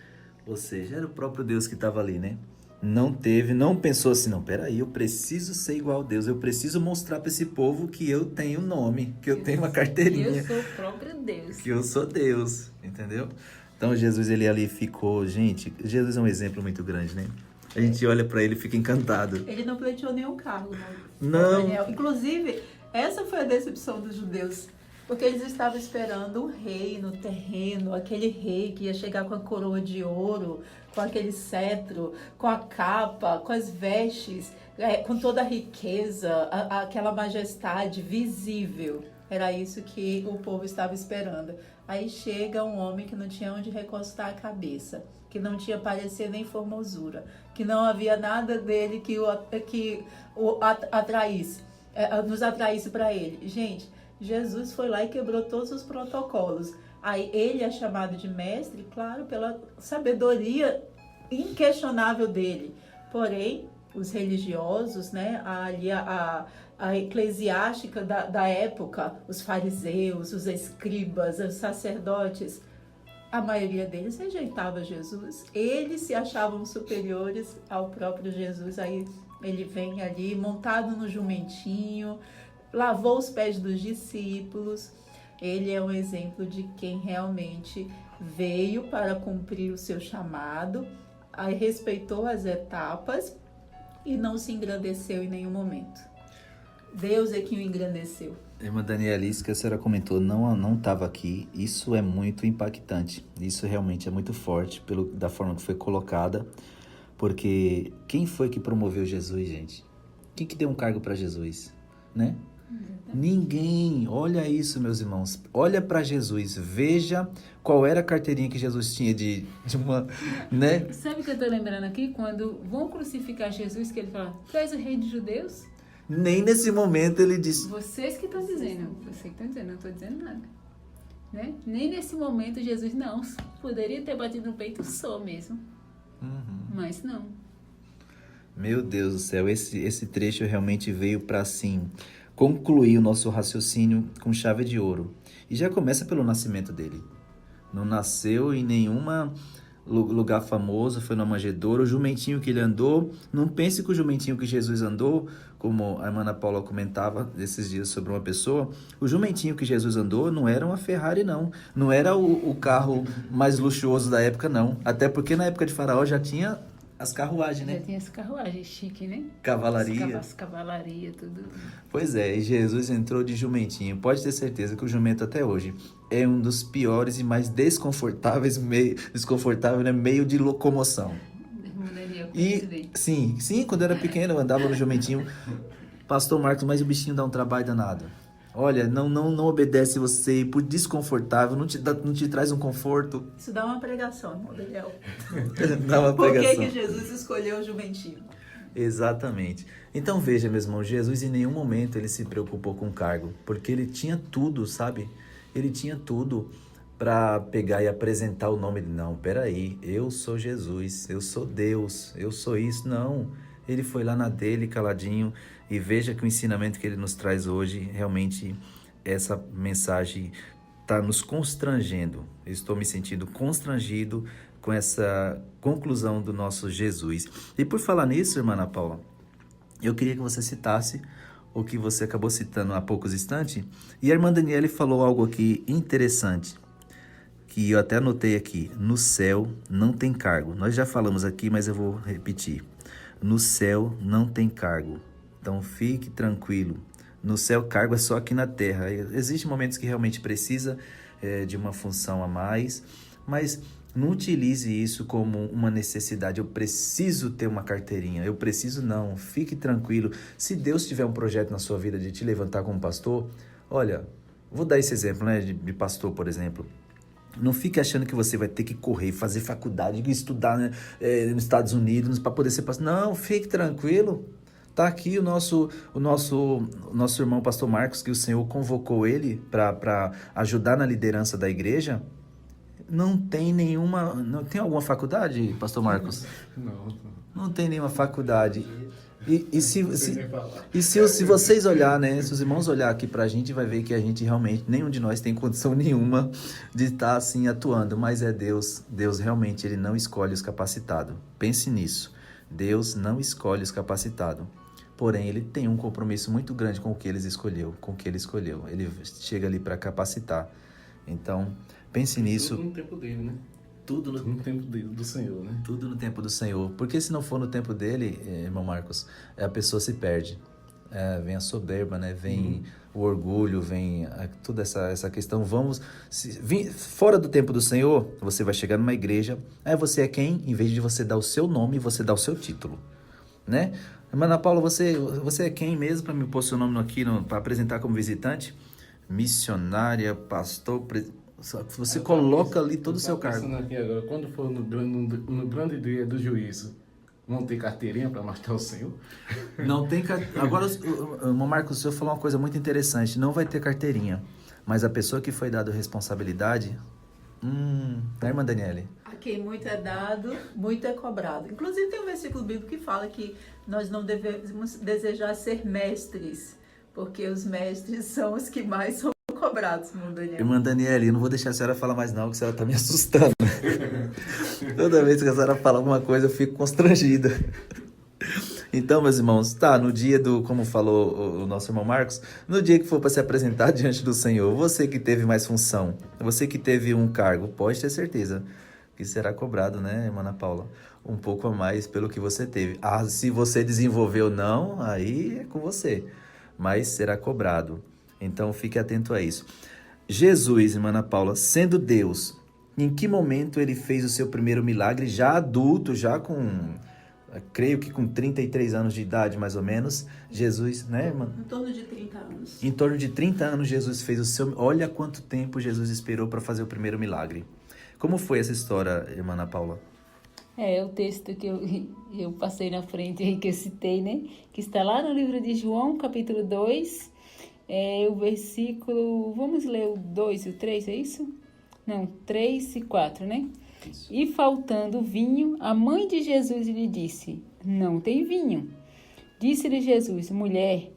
Speaker 2: ou seja, era o próprio Deus que estava ali, né? Não teve, não pensou assim, não, peraí, eu preciso ser igual a Deus, eu preciso mostrar para esse povo que eu tenho nome, que eu tenho uma carteirinha.
Speaker 1: Que eu sou o próprio Deus.
Speaker 2: Que eu sou Deus, entendeu? Então Jesus, ele ali ficou, gente, Jesus é um exemplo muito grande, né? A gente olha para ele e fica encantado.
Speaker 4: Ele não pleiteou nenhum cargo,
Speaker 2: Não.
Speaker 4: Daniel. Inclusive, essa foi a decepção dos judeus. Porque eles estavam esperando um rei no terreno, aquele rei que ia chegar com a coroa de ouro, com aquele cetro, com a capa, com as vestes, com toda a riqueza, aquela majestade visível. Era isso que o povo estava esperando. Aí chega um homem que não tinha onde recostar a cabeça, que não tinha parecer nem formosura, que não havia nada dele que nos atraísse para ele. Gente, Jesus foi lá e quebrou todos os protocolos. Aí ele é chamado de mestre, claro, pela sabedoria inquestionável dele. Porém, os religiosos, né, a eclesiástica da época, os fariseus, os escribas, os sacerdotes, a maioria deles rejeitava Jesus. Eles se achavam superiores ao próprio Jesus. Aí ele vem ali montado no jumentinho, lavou os pés dos discípulos. Ele é um exemplo de quem realmente veio para cumprir o seu chamado, aí respeitou as etapas e não se engrandeceu em nenhum momento. Deus é quem o engrandeceu.
Speaker 2: Irmã Danielice, que a senhora comentou, não estava aqui. Isso é muito impactante. Isso realmente é muito forte da forma que foi colocada. Porque quem foi que promoveu Jesus, gente? Quem que deu um cargo para Jesus, né? Ninguém. Olha isso, meus irmãos. Olha para Jesus. Veja qual era a carteirinha que Jesus tinha de uma, né?
Speaker 1: Sabe o que eu tô lembrando aqui? Quando vão crucificar Jesus, que ele fala, tu és o rei dos judeus?
Speaker 2: Nem nesse momento ele disse...
Speaker 1: Vocês que estão dizendo. Vocês que estão dizendo, eu não estou dizendo nada. Né? Nem nesse momento Jesus, não. Poderia ter batido no peito, sou mesmo. Mas não.
Speaker 2: Meu Deus do céu, esse trecho realmente veio para, assim, concluir o nosso raciocínio com chave de ouro. E já começa pelo nascimento dele. Não nasceu em nenhuma lugar famoso, foi numa manjedoura. O jumentinho que ele andou, não pense que o jumentinho que Jesus andou, como a irmã Ana Paula comentava esses dias sobre uma pessoa, o jumentinho que Jesus andou não era uma Ferrari, não. Não era o carro mais luxuoso da época, não. Até porque na época de Faraó já tinha as carruagens, né?
Speaker 1: Já tinha as carruagens chique, né?
Speaker 2: Cavalaria.
Speaker 1: As cavalaria, tudo.
Speaker 2: Pois é, e Jesus entrou de jumentinho. Pode ter certeza que o jumento até hoje é um dos piores e mais desconfortáveis, desconfortável, né? Meio de locomoção. E sim, quando eu era pequeno eu andava no jumentinho. Pastor Marcos, mas o bichinho dá um trabalho danado. Olha, não obedece você, por desconfortável, não te traz um conforto.
Speaker 4: Isso dá uma pregação, irmão Daniel.
Speaker 2: Dá uma pregação.
Speaker 4: Por que Jesus escolheu o jumentinho?
Speaker 2: Exatamente. Então veja, meu irmão, Jesus em nenhum momento ele se preocupou com o cargo, porque ele tinha tudo, sabe? Ele tinha tudo para pegar e apresentar o nome dele. Não, peraí, eu sou Jesus, eu sou Deus, eu sou isso. Não, ele foi lá na dele, caladinho, e veja que o ensinamento que ele nos traz hoje, realmente essa mensagem está nos constrangendo. Eu estou me sentindo constrangido com essa conclusão do nosso Jesus. E por falar nisso, irmã Ana Paula, eu queria que você citasse o que você acabou citando há poucos instantes. E a irmã Daniele falou algo aqui interessante, que eu até anotei aqui. No céu não tem cargo. Nós já falamos aqui, mas eu vou repetir. No céu não tem cargo. Então fique tranquilo. No céu, cargo é só aqui na terra. Existem momentos que realmente precisa de uma função a mais, mas não utilize isso como uma necessidade. Eu preciso ter uma carteirinha. Eu preciso não. Fique tranquilo. Se Deus tiver um projeto na sua vida de te levantar como pastor, olha, vou dar esse exemplo, né, de pastor, por exemplo. Não fique achando que você vai ter que correr, fazer faculdade, estudar, né, nos Estados Unidos para poder ser pastor. Não, fique tranquilo. Está aqui o nosso irmão pastor Marcos, que o Senhor convocou ele para ajudar na liderança da igreja. Não tem alguma faculdade, pastor Marcos? Não tem nenhuma faculdade. Se vocês olharem, né, se os irmãos olharem aqui pra gente, vai ver que a gente realmente, nenhum de nós tem condição nenhuma de estar assim atuando, mas é Deus realmente, ele não escolhe os capacitados. Pense nisso. Deus não escolhe os capacitados. Porém, ele tem um compromisso muito grande com o que ele escolheu. Ele chega ali para capacitar. Então, pense nisso.
Speaker 5: Tudo no tempo dele, né?
Speaker 2: Tudo
Speaker 5: No tempo do Senhor, né?
Speaker 2: Tudo no tempo do Senhor. Porque se não for no tempo dele, irmão Marcos, a pessoa se perde. Vem a soberba, né? Vem o orgulho, vem toda essa questão. Fora do tempo do Senhor, você vai chegar numa igreja. Aí você é quem? Em vez de você dar o seu nome, você dá o seu título, né? Ana Paula, você é quem mesmo para me pôr seu nome aqui para apresentar como visitante? Missionária, pastor, você coloca ali todo o seu cargo.
Speaker 5: Aqui agora, quando for no grande dia do juízo, vão ter carteirinha para mostrar o Senhor?
Speaker 2: Não tem carteirinha. Agora, Marcos, o senhor falou uma coisa muito interessante. Não vai ter carteirinha, mas a pessoa que foi dada responsabilidade... né, irmã Daniele?
Speaker 4: A quem muito é dado, muito é cobrado. Inclusive tem um versículo bíblico que fala que nós não devemos desejar ser mestres, porque os mestres são os que mais são cobrados, irmão Daniel.
Speaker 2: Irmã Daniele, eu não vou deixar a senhora falar mais não, que a senhora tá me assustando. Toda vez que a senhora fala alguma coisa, eu fico constrangida. Então, meus irmãos, no dia como falou o nosso irmão Marcos, no dia que for para se apresentar diante do Senhor, você que teve mais função, você que teve um cargo, pode ter certeza que será cobrado, né, irmã Ana Paula? Um pouco a mais pelo que você teve. Se você desenvolveu ou não, aí é com você, mas será cobrado. Então, fique atento a isso. Jesus, irmã Ana Paula, sendo Deus, em que momento ele fez o seu primeiro milagre, já adulto, já com... creio que com 33 anos de idade, mais ou menos, Jesus, né, irmã?
Speaker 4: Em torno de 30 anos.
Speaker 2: Em torno de 30 anos, Jesus fez o seu... Olha quanto tempo Jesus esperou para fazer o primeiro milagre. Como foi essa história, irmã Ana Paula?
Speaker 1: O texto que eu passei na frente aí, que eu citei, né? Que está lá no livro de João, capítulo 2, o versículo... Vamos ler o 2 e o 3, é isso? Não, 3 e 4, né? Isso. E faltando vinho, a mãe de Jesus lhe disse, não tem vinho. Disse-lhe Jesus, mulher,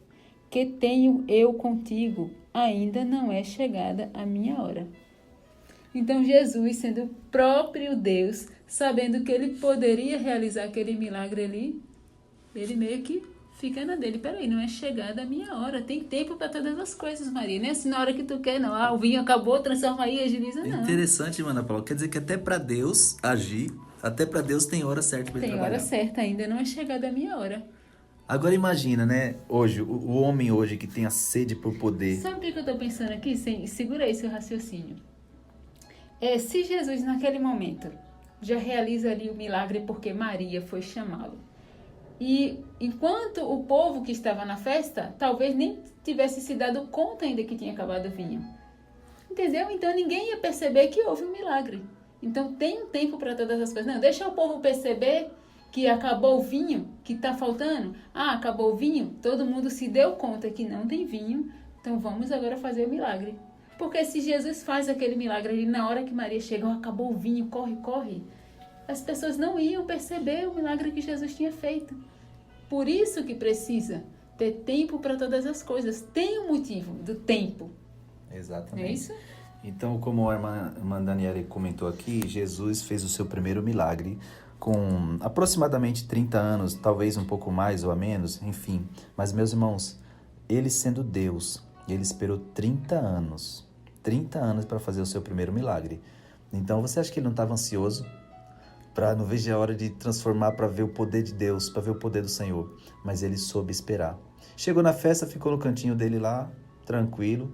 Speaker 1: que tenho eu contigo, ainda não é chegada a minha hora. Então Jesus, sendo o próprio Deus, sabendo que ele poderia realizar aquele milagre ali, ele meio que fica na dele. Peraí, não é chegada a minha hora. Tem tempo para todas as coisas, Maria. Não é assim na hora que tu quer, não. O vinho acabou, transforma aí, agiliza, não.
Speaker 2: Interessante, Ana Paula. Quer dizer que até para Deus agir, até para Deus tem hora certa para ele trabalhar.
Speaker 1: Tem hora certa, ainda não é chegada a minha hora.
Speaker 2: Agora imagina, né? Hoje, o homem hoje que tem a sede por poder.
Speaker 1: Sabe o que eu tô pensando aqui? Segura aí seu raciocínio. Se Jesus, naquele momento, já realiza ali o milagre porque Maria foi chamá-lo. E enquanto o povo que estava na festa, talvez nem tivesse se dado conta ainda que tinha acabado o vinho. Entendeu? Então ninguém ia perceber que houve um milagre. Então tem um tempo para todas as coisas. Não, deixa o povo perceber que acabou o vinho, que está faltando. Acabou o vinho, todo mundo se deu conta que não tem vinho, então vamos agora fazer o milagre. Porque se Jesus faz aquele milagre ali na hora que Maria chega, acabou o vinho, corre, corre, as pessoas não iam perceber o milagre que Jesus tinha feito. Por isso que precisa ter tempo para todas as coisas. Tem um motivo do tempo.
Speaker 2: Exatamente.
Speaker 1: É isso?
Speaker 2: Então, como a irmã Daniela comentou aqui, Jesus fez o seu primeiro milagre com aproximadamente 30 anos, talvez um pouco mais ou a menos, enfim. Mas, meus irmãos, ele sendo Deus, ele esperou 30 anos para fazer o seu primeiro milagre. Então, você acha que ele não estava ansioso? Não vejo a hora de transformar para ver o poder de Deus, para ver o poder do Senhor. Mas ele soube esperar. Chegou na festa, ficou no cantinho dele lá, tranquilo.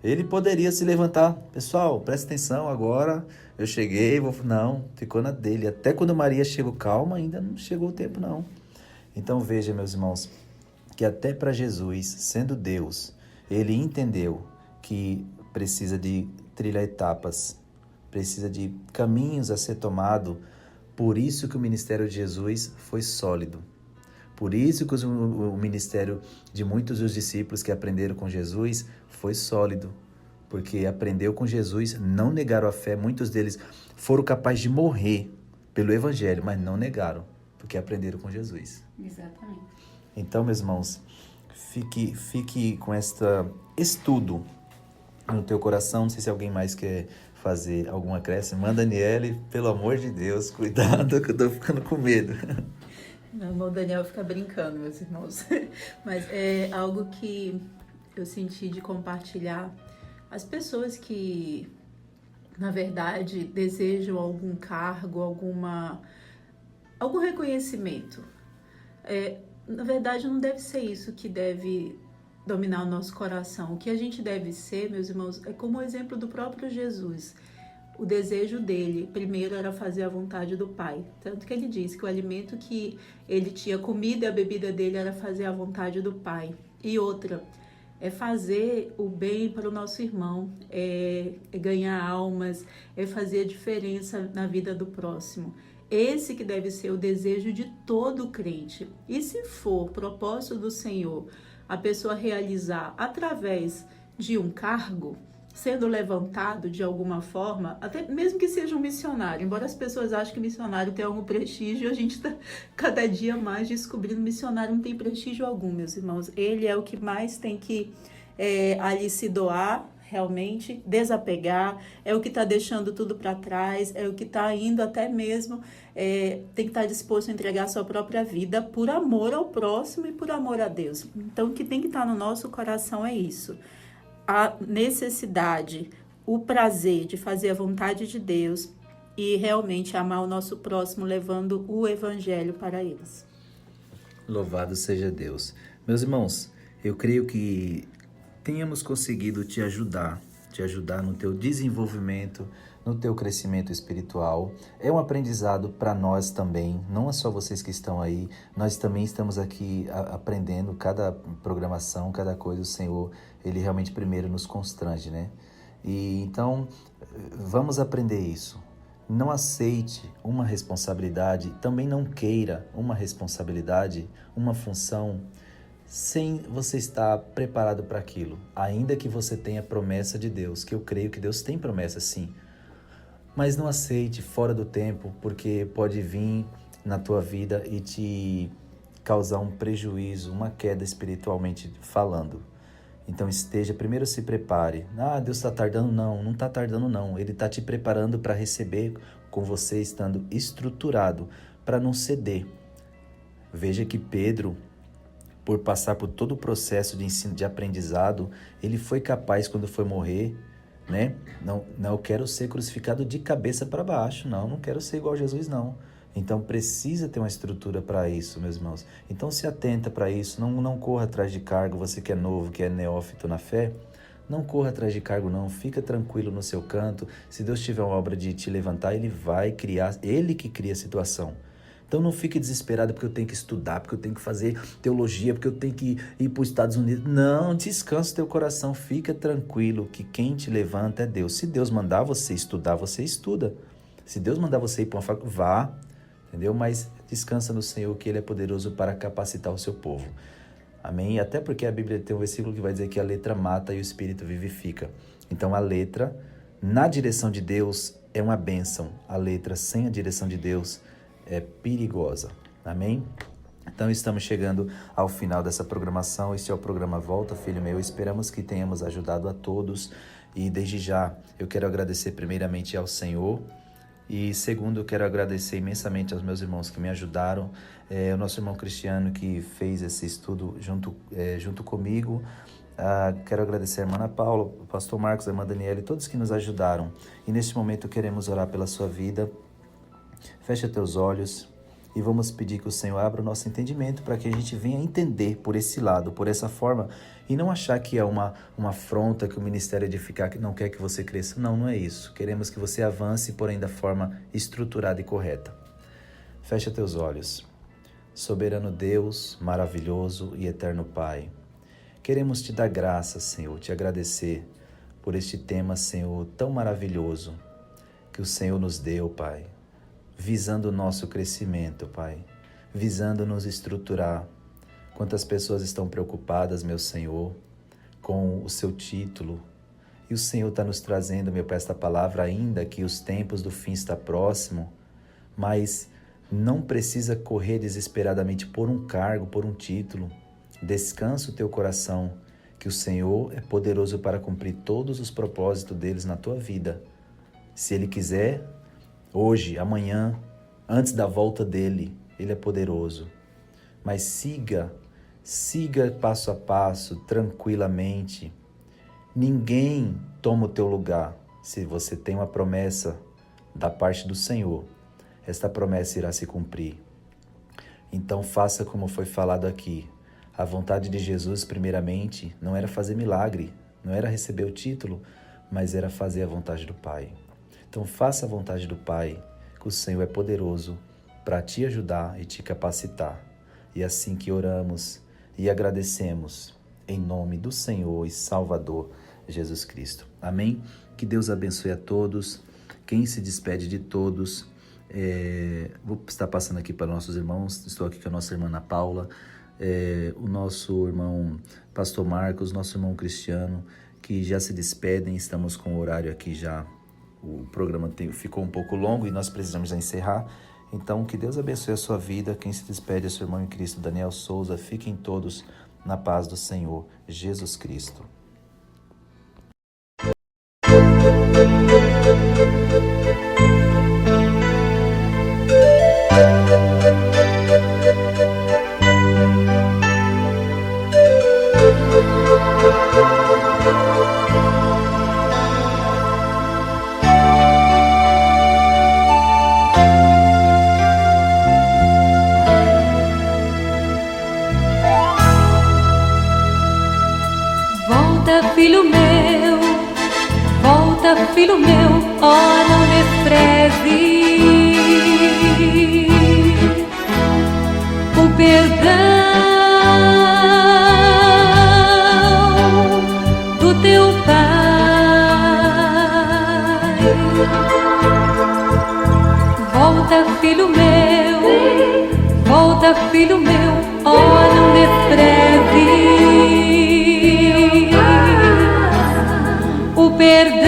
Speaker 2: Ele poderia se levantar. Pessoal, presta atenção agora. Eu cheguei, não, ficou na dele. Até quando Maria chegou, calma, ainda não chegou o tempo não. Então veja, meus irmãos, que até para Jesus, sendo Deus, ele entendeu que precisa de trilhar etapas, precisa de caminhos a ser tomado. Por isso que o ministério de Jesus foi sólido. Por isso que o ministério de muitos dos discípulos que aprenderam com Jesus foi sólido. Porque aprendeu com Jesus, não negaram a fé. Muitos deles foram capazes de morrer pelo Evangelho, mas não negaram, porque aprenderam com Jesus.
Speaker 1: Exatamente.
Speaker 2: Então, meus irmãos, fique com este estudo no teu coração. Não sei se alguém mais quer fazer algum acréscimo. Manda, Daniele, pelo amor de Deus, cuidado que eu tô ficando com medo.
Speaker 4: O irmão Daniel fica brincando, meus irmãos. Mas é algo que eu senti de compartilhar. As pessoas que, na verdade, desejam algum cargo, algum reconhecimento. Na verdade, não deve ser isso que deve dominar o nosso coração. O que a gente deve ser, meus irmãos, é como o exemplo do próprio Jesus. O desejo dele, primeiro, era fazer a vontade do Pai. Tanto que ele disse que o alimento que ele tinha comido e a bebida dele era fazer a vontade do Pai. E outra, é fazer o bem para o nosso irmão, é ganhar almas, é fazer a diferença na vida do próximo. Esse que deve ser o desejo de todo crente. E se for propósito do Senhor, a pessoa realizar através de um cargo, sendo levantado de alguma forma, até mesmo que seja um missionário, embora as pessoas achem que missionário tem algum prestígio, a gente está cada dia mais descobrindo que missionário não tem prestígio algum, meus irmãos. Ele é o que mais tem que ali se doar, realmente, desapegar, é o que está deixando tudo para trás, é o que está indo até mesmo, tem que estar disposto a entregar a sua própria vida por amor ao próximo e por amor a Deus. Então, o que tem que estar no nosso coração é isso. A necessidade, o prazer de fazer a vontade de Deus e realmente amar o nosso próximo, levando o evangelho para eles.
Speaker 2: Louvado seja Deus. Meus irmãos, eu creio que tenhamos conseguido te ajudar no teu desenvolvimento, no teu crescimento espiritual. É um aprendizado para nós também, não é só vocês que estão aí, nós também estamos aqui aprendendo cada programação, cada coisa. O Senhor, Ele realmente primeiro nos constrange, né? E então, vamos aprender isso. Não aceite uma responsabilidade, também não queira uma responsabilidade, uma função, sem você estar preparado para aquilo, ainda que você tenha promessa de Deus, que eu creio que Deus tem promessa sim, mas não aceite fora do tempo, porque pode vir na tua vida e te causar um prejuízo, uma queda espiritualmente falando. Então primeiro se prepare. Deus está tardando? Não está tardando não, Ele está te preparando para receber com você estando estruturado, para não ceder. Veja que Pedro, por passar por todo o processo de ensino, de aprendizado, ele foi capaz, quando foi morrer, né? Não, eu quero ser crucificado de cabeça para baixo, não quero ser igual a Jesus, não. Então precisa ter uma estrutura para isso, meus irmãos. Então se atenta para isso, não corra atrás de cargo, você que é novo, que é neófito na fé, não corra atrás de cargo não, fica tranquilo no seu canto. Se Deus tiver uma obra de te levantar, Ele vai criar, Ele que cria a situação. Então não fique desesperado porque eu tenho que estudar, porque eu tenho que fazer teologia, porque eu tenho que ir para os Estados Unidos. Não, descansa o teu coração, fica tranquilo que quem te levanta é Deus. Se Deus mandar você estudar, você estuda. Se Deus mandar você ir para uma faculdade, vá, entendeu? Mas descansa no Senhor, que Ele é poderoso para capacitar o seu povo. Amém? Até porque a Bíblia tem um versículo que vai dizer que a letra mata e o Espírito vivifica. Então a letra, na direção de Deus, é uma bênção. A letra sem a direção de Deus é perigosa. Amém? Então estamos chegando ao final dessa programação. Este é o programa Volta, Filho Meu. Esperamos que tenhamos ajudado a todos. E desde já eu quero agradecer primeiramente ao Senhor. E segundo, eu quero agradecer imensamente aos meus irmãos que me ajudaram. O nosso irmão Cristiano, que fez esse estudo junto comigo. Quero agradecer a irmã Ana Paula, o pastor Marcos, a irmã Daniela e todos que nos ajudaram. E neste momento queremos orar pela sua vida. Fecha teus olhos e vamos pedir que o Senhor abra o nosso entendimento para que a gente venha entender por esse lado, por essa forma, e não achar que é uma afronta, que o Ministério Edificar não quer que você cresça. Não é isso. Queremos que você avance, porém da forma estruturada e correta. Fecha teus olhos. Soberano Deus, maravilhoso e eterno Pai, queremos te dar graças, Senhor, te agradecer por este tema, Senhor, tão maravilhoso que o Senhor nos deu, Pai, visando o nosso crescimento, Pai, visando nos estruturar. Quantas pessoas estão preocupadas, meu Senhor, com o seu título, e o Senhor está nos trazendo, meu Pai, esta palavra, ainda que os tempos do fim estão próximos, mas não precisa correr desesperadamente por um cargo, por um título. Descansa o teu coração, que o Senhor é poderoso para cumprir todos os propósitos deles na tua vida. Se Ele quiser, hoje, amanhã, antes da volta dele, Ele é poderoso. mas siga passo a passo, tranquilamente. Ninguém toma o teu lugar. Se você tem uma promessa da parte do Senhor, esta promessa irá se cumprir. Então faça como foi falado aqui. A vontade de Jesus, primeiramente, não era fazer milagre, não era receber o título, mas era fazer a vontade do Pai. Então faça a vontade do Pai, que o Senhor é poderoso para te ajudar e te capacitar. E assim que oramos e agradecemos, em nome do Senhor e Salvador Jesus Cristo. Amém? Que Deus abençoe a todos. Quem se despede de todos, vou estar passando aqui para nossos irmãos. Estou aqui com a nossa irmã Ana Paula, o nosso irmão Pastor Marcos, nosso irmão Cristiano, que já se despedem. Estamos com o horário aqui já. O programa ficou um pouco longo e nós precisamos já encerrar. Então, que Deus abençoe a sua vida. Quem se despede é seu irmão em Cristo, Daniel Souza. Fiquem todos na paz do Senhor Jesus Cristo.
Speaker 6: Volta, filho meu, ó, não despreze o perdão do teu pai. Volta, filho meu, ó, não despreze o perdão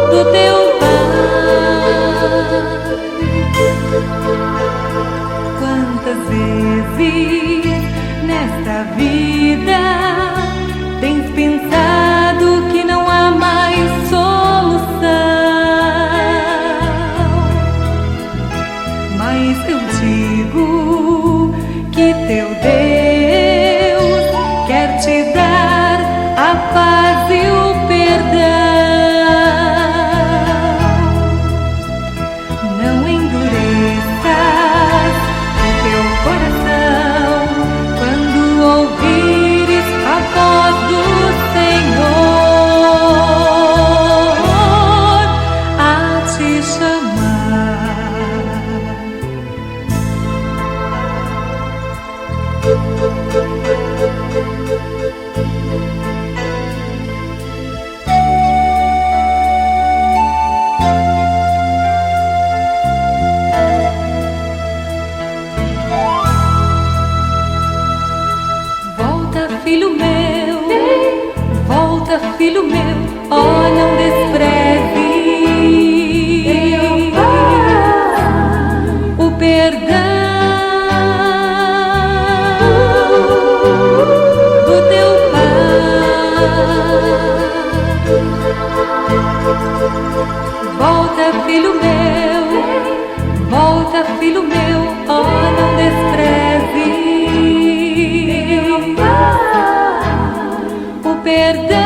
Speaker 6: do teu pai. Quantas vezes nesta vida tens pensado que não há mais solução? Mas eu digo que teu Deus quer te dar a paz e o perdão. Não endureças o teu coração quando ouvires a voz do Senhor a te chamar. Volta, filho meu, ó, não despreze o perdão do teu pai. Volta, filho meu, ó, não despreze o perdão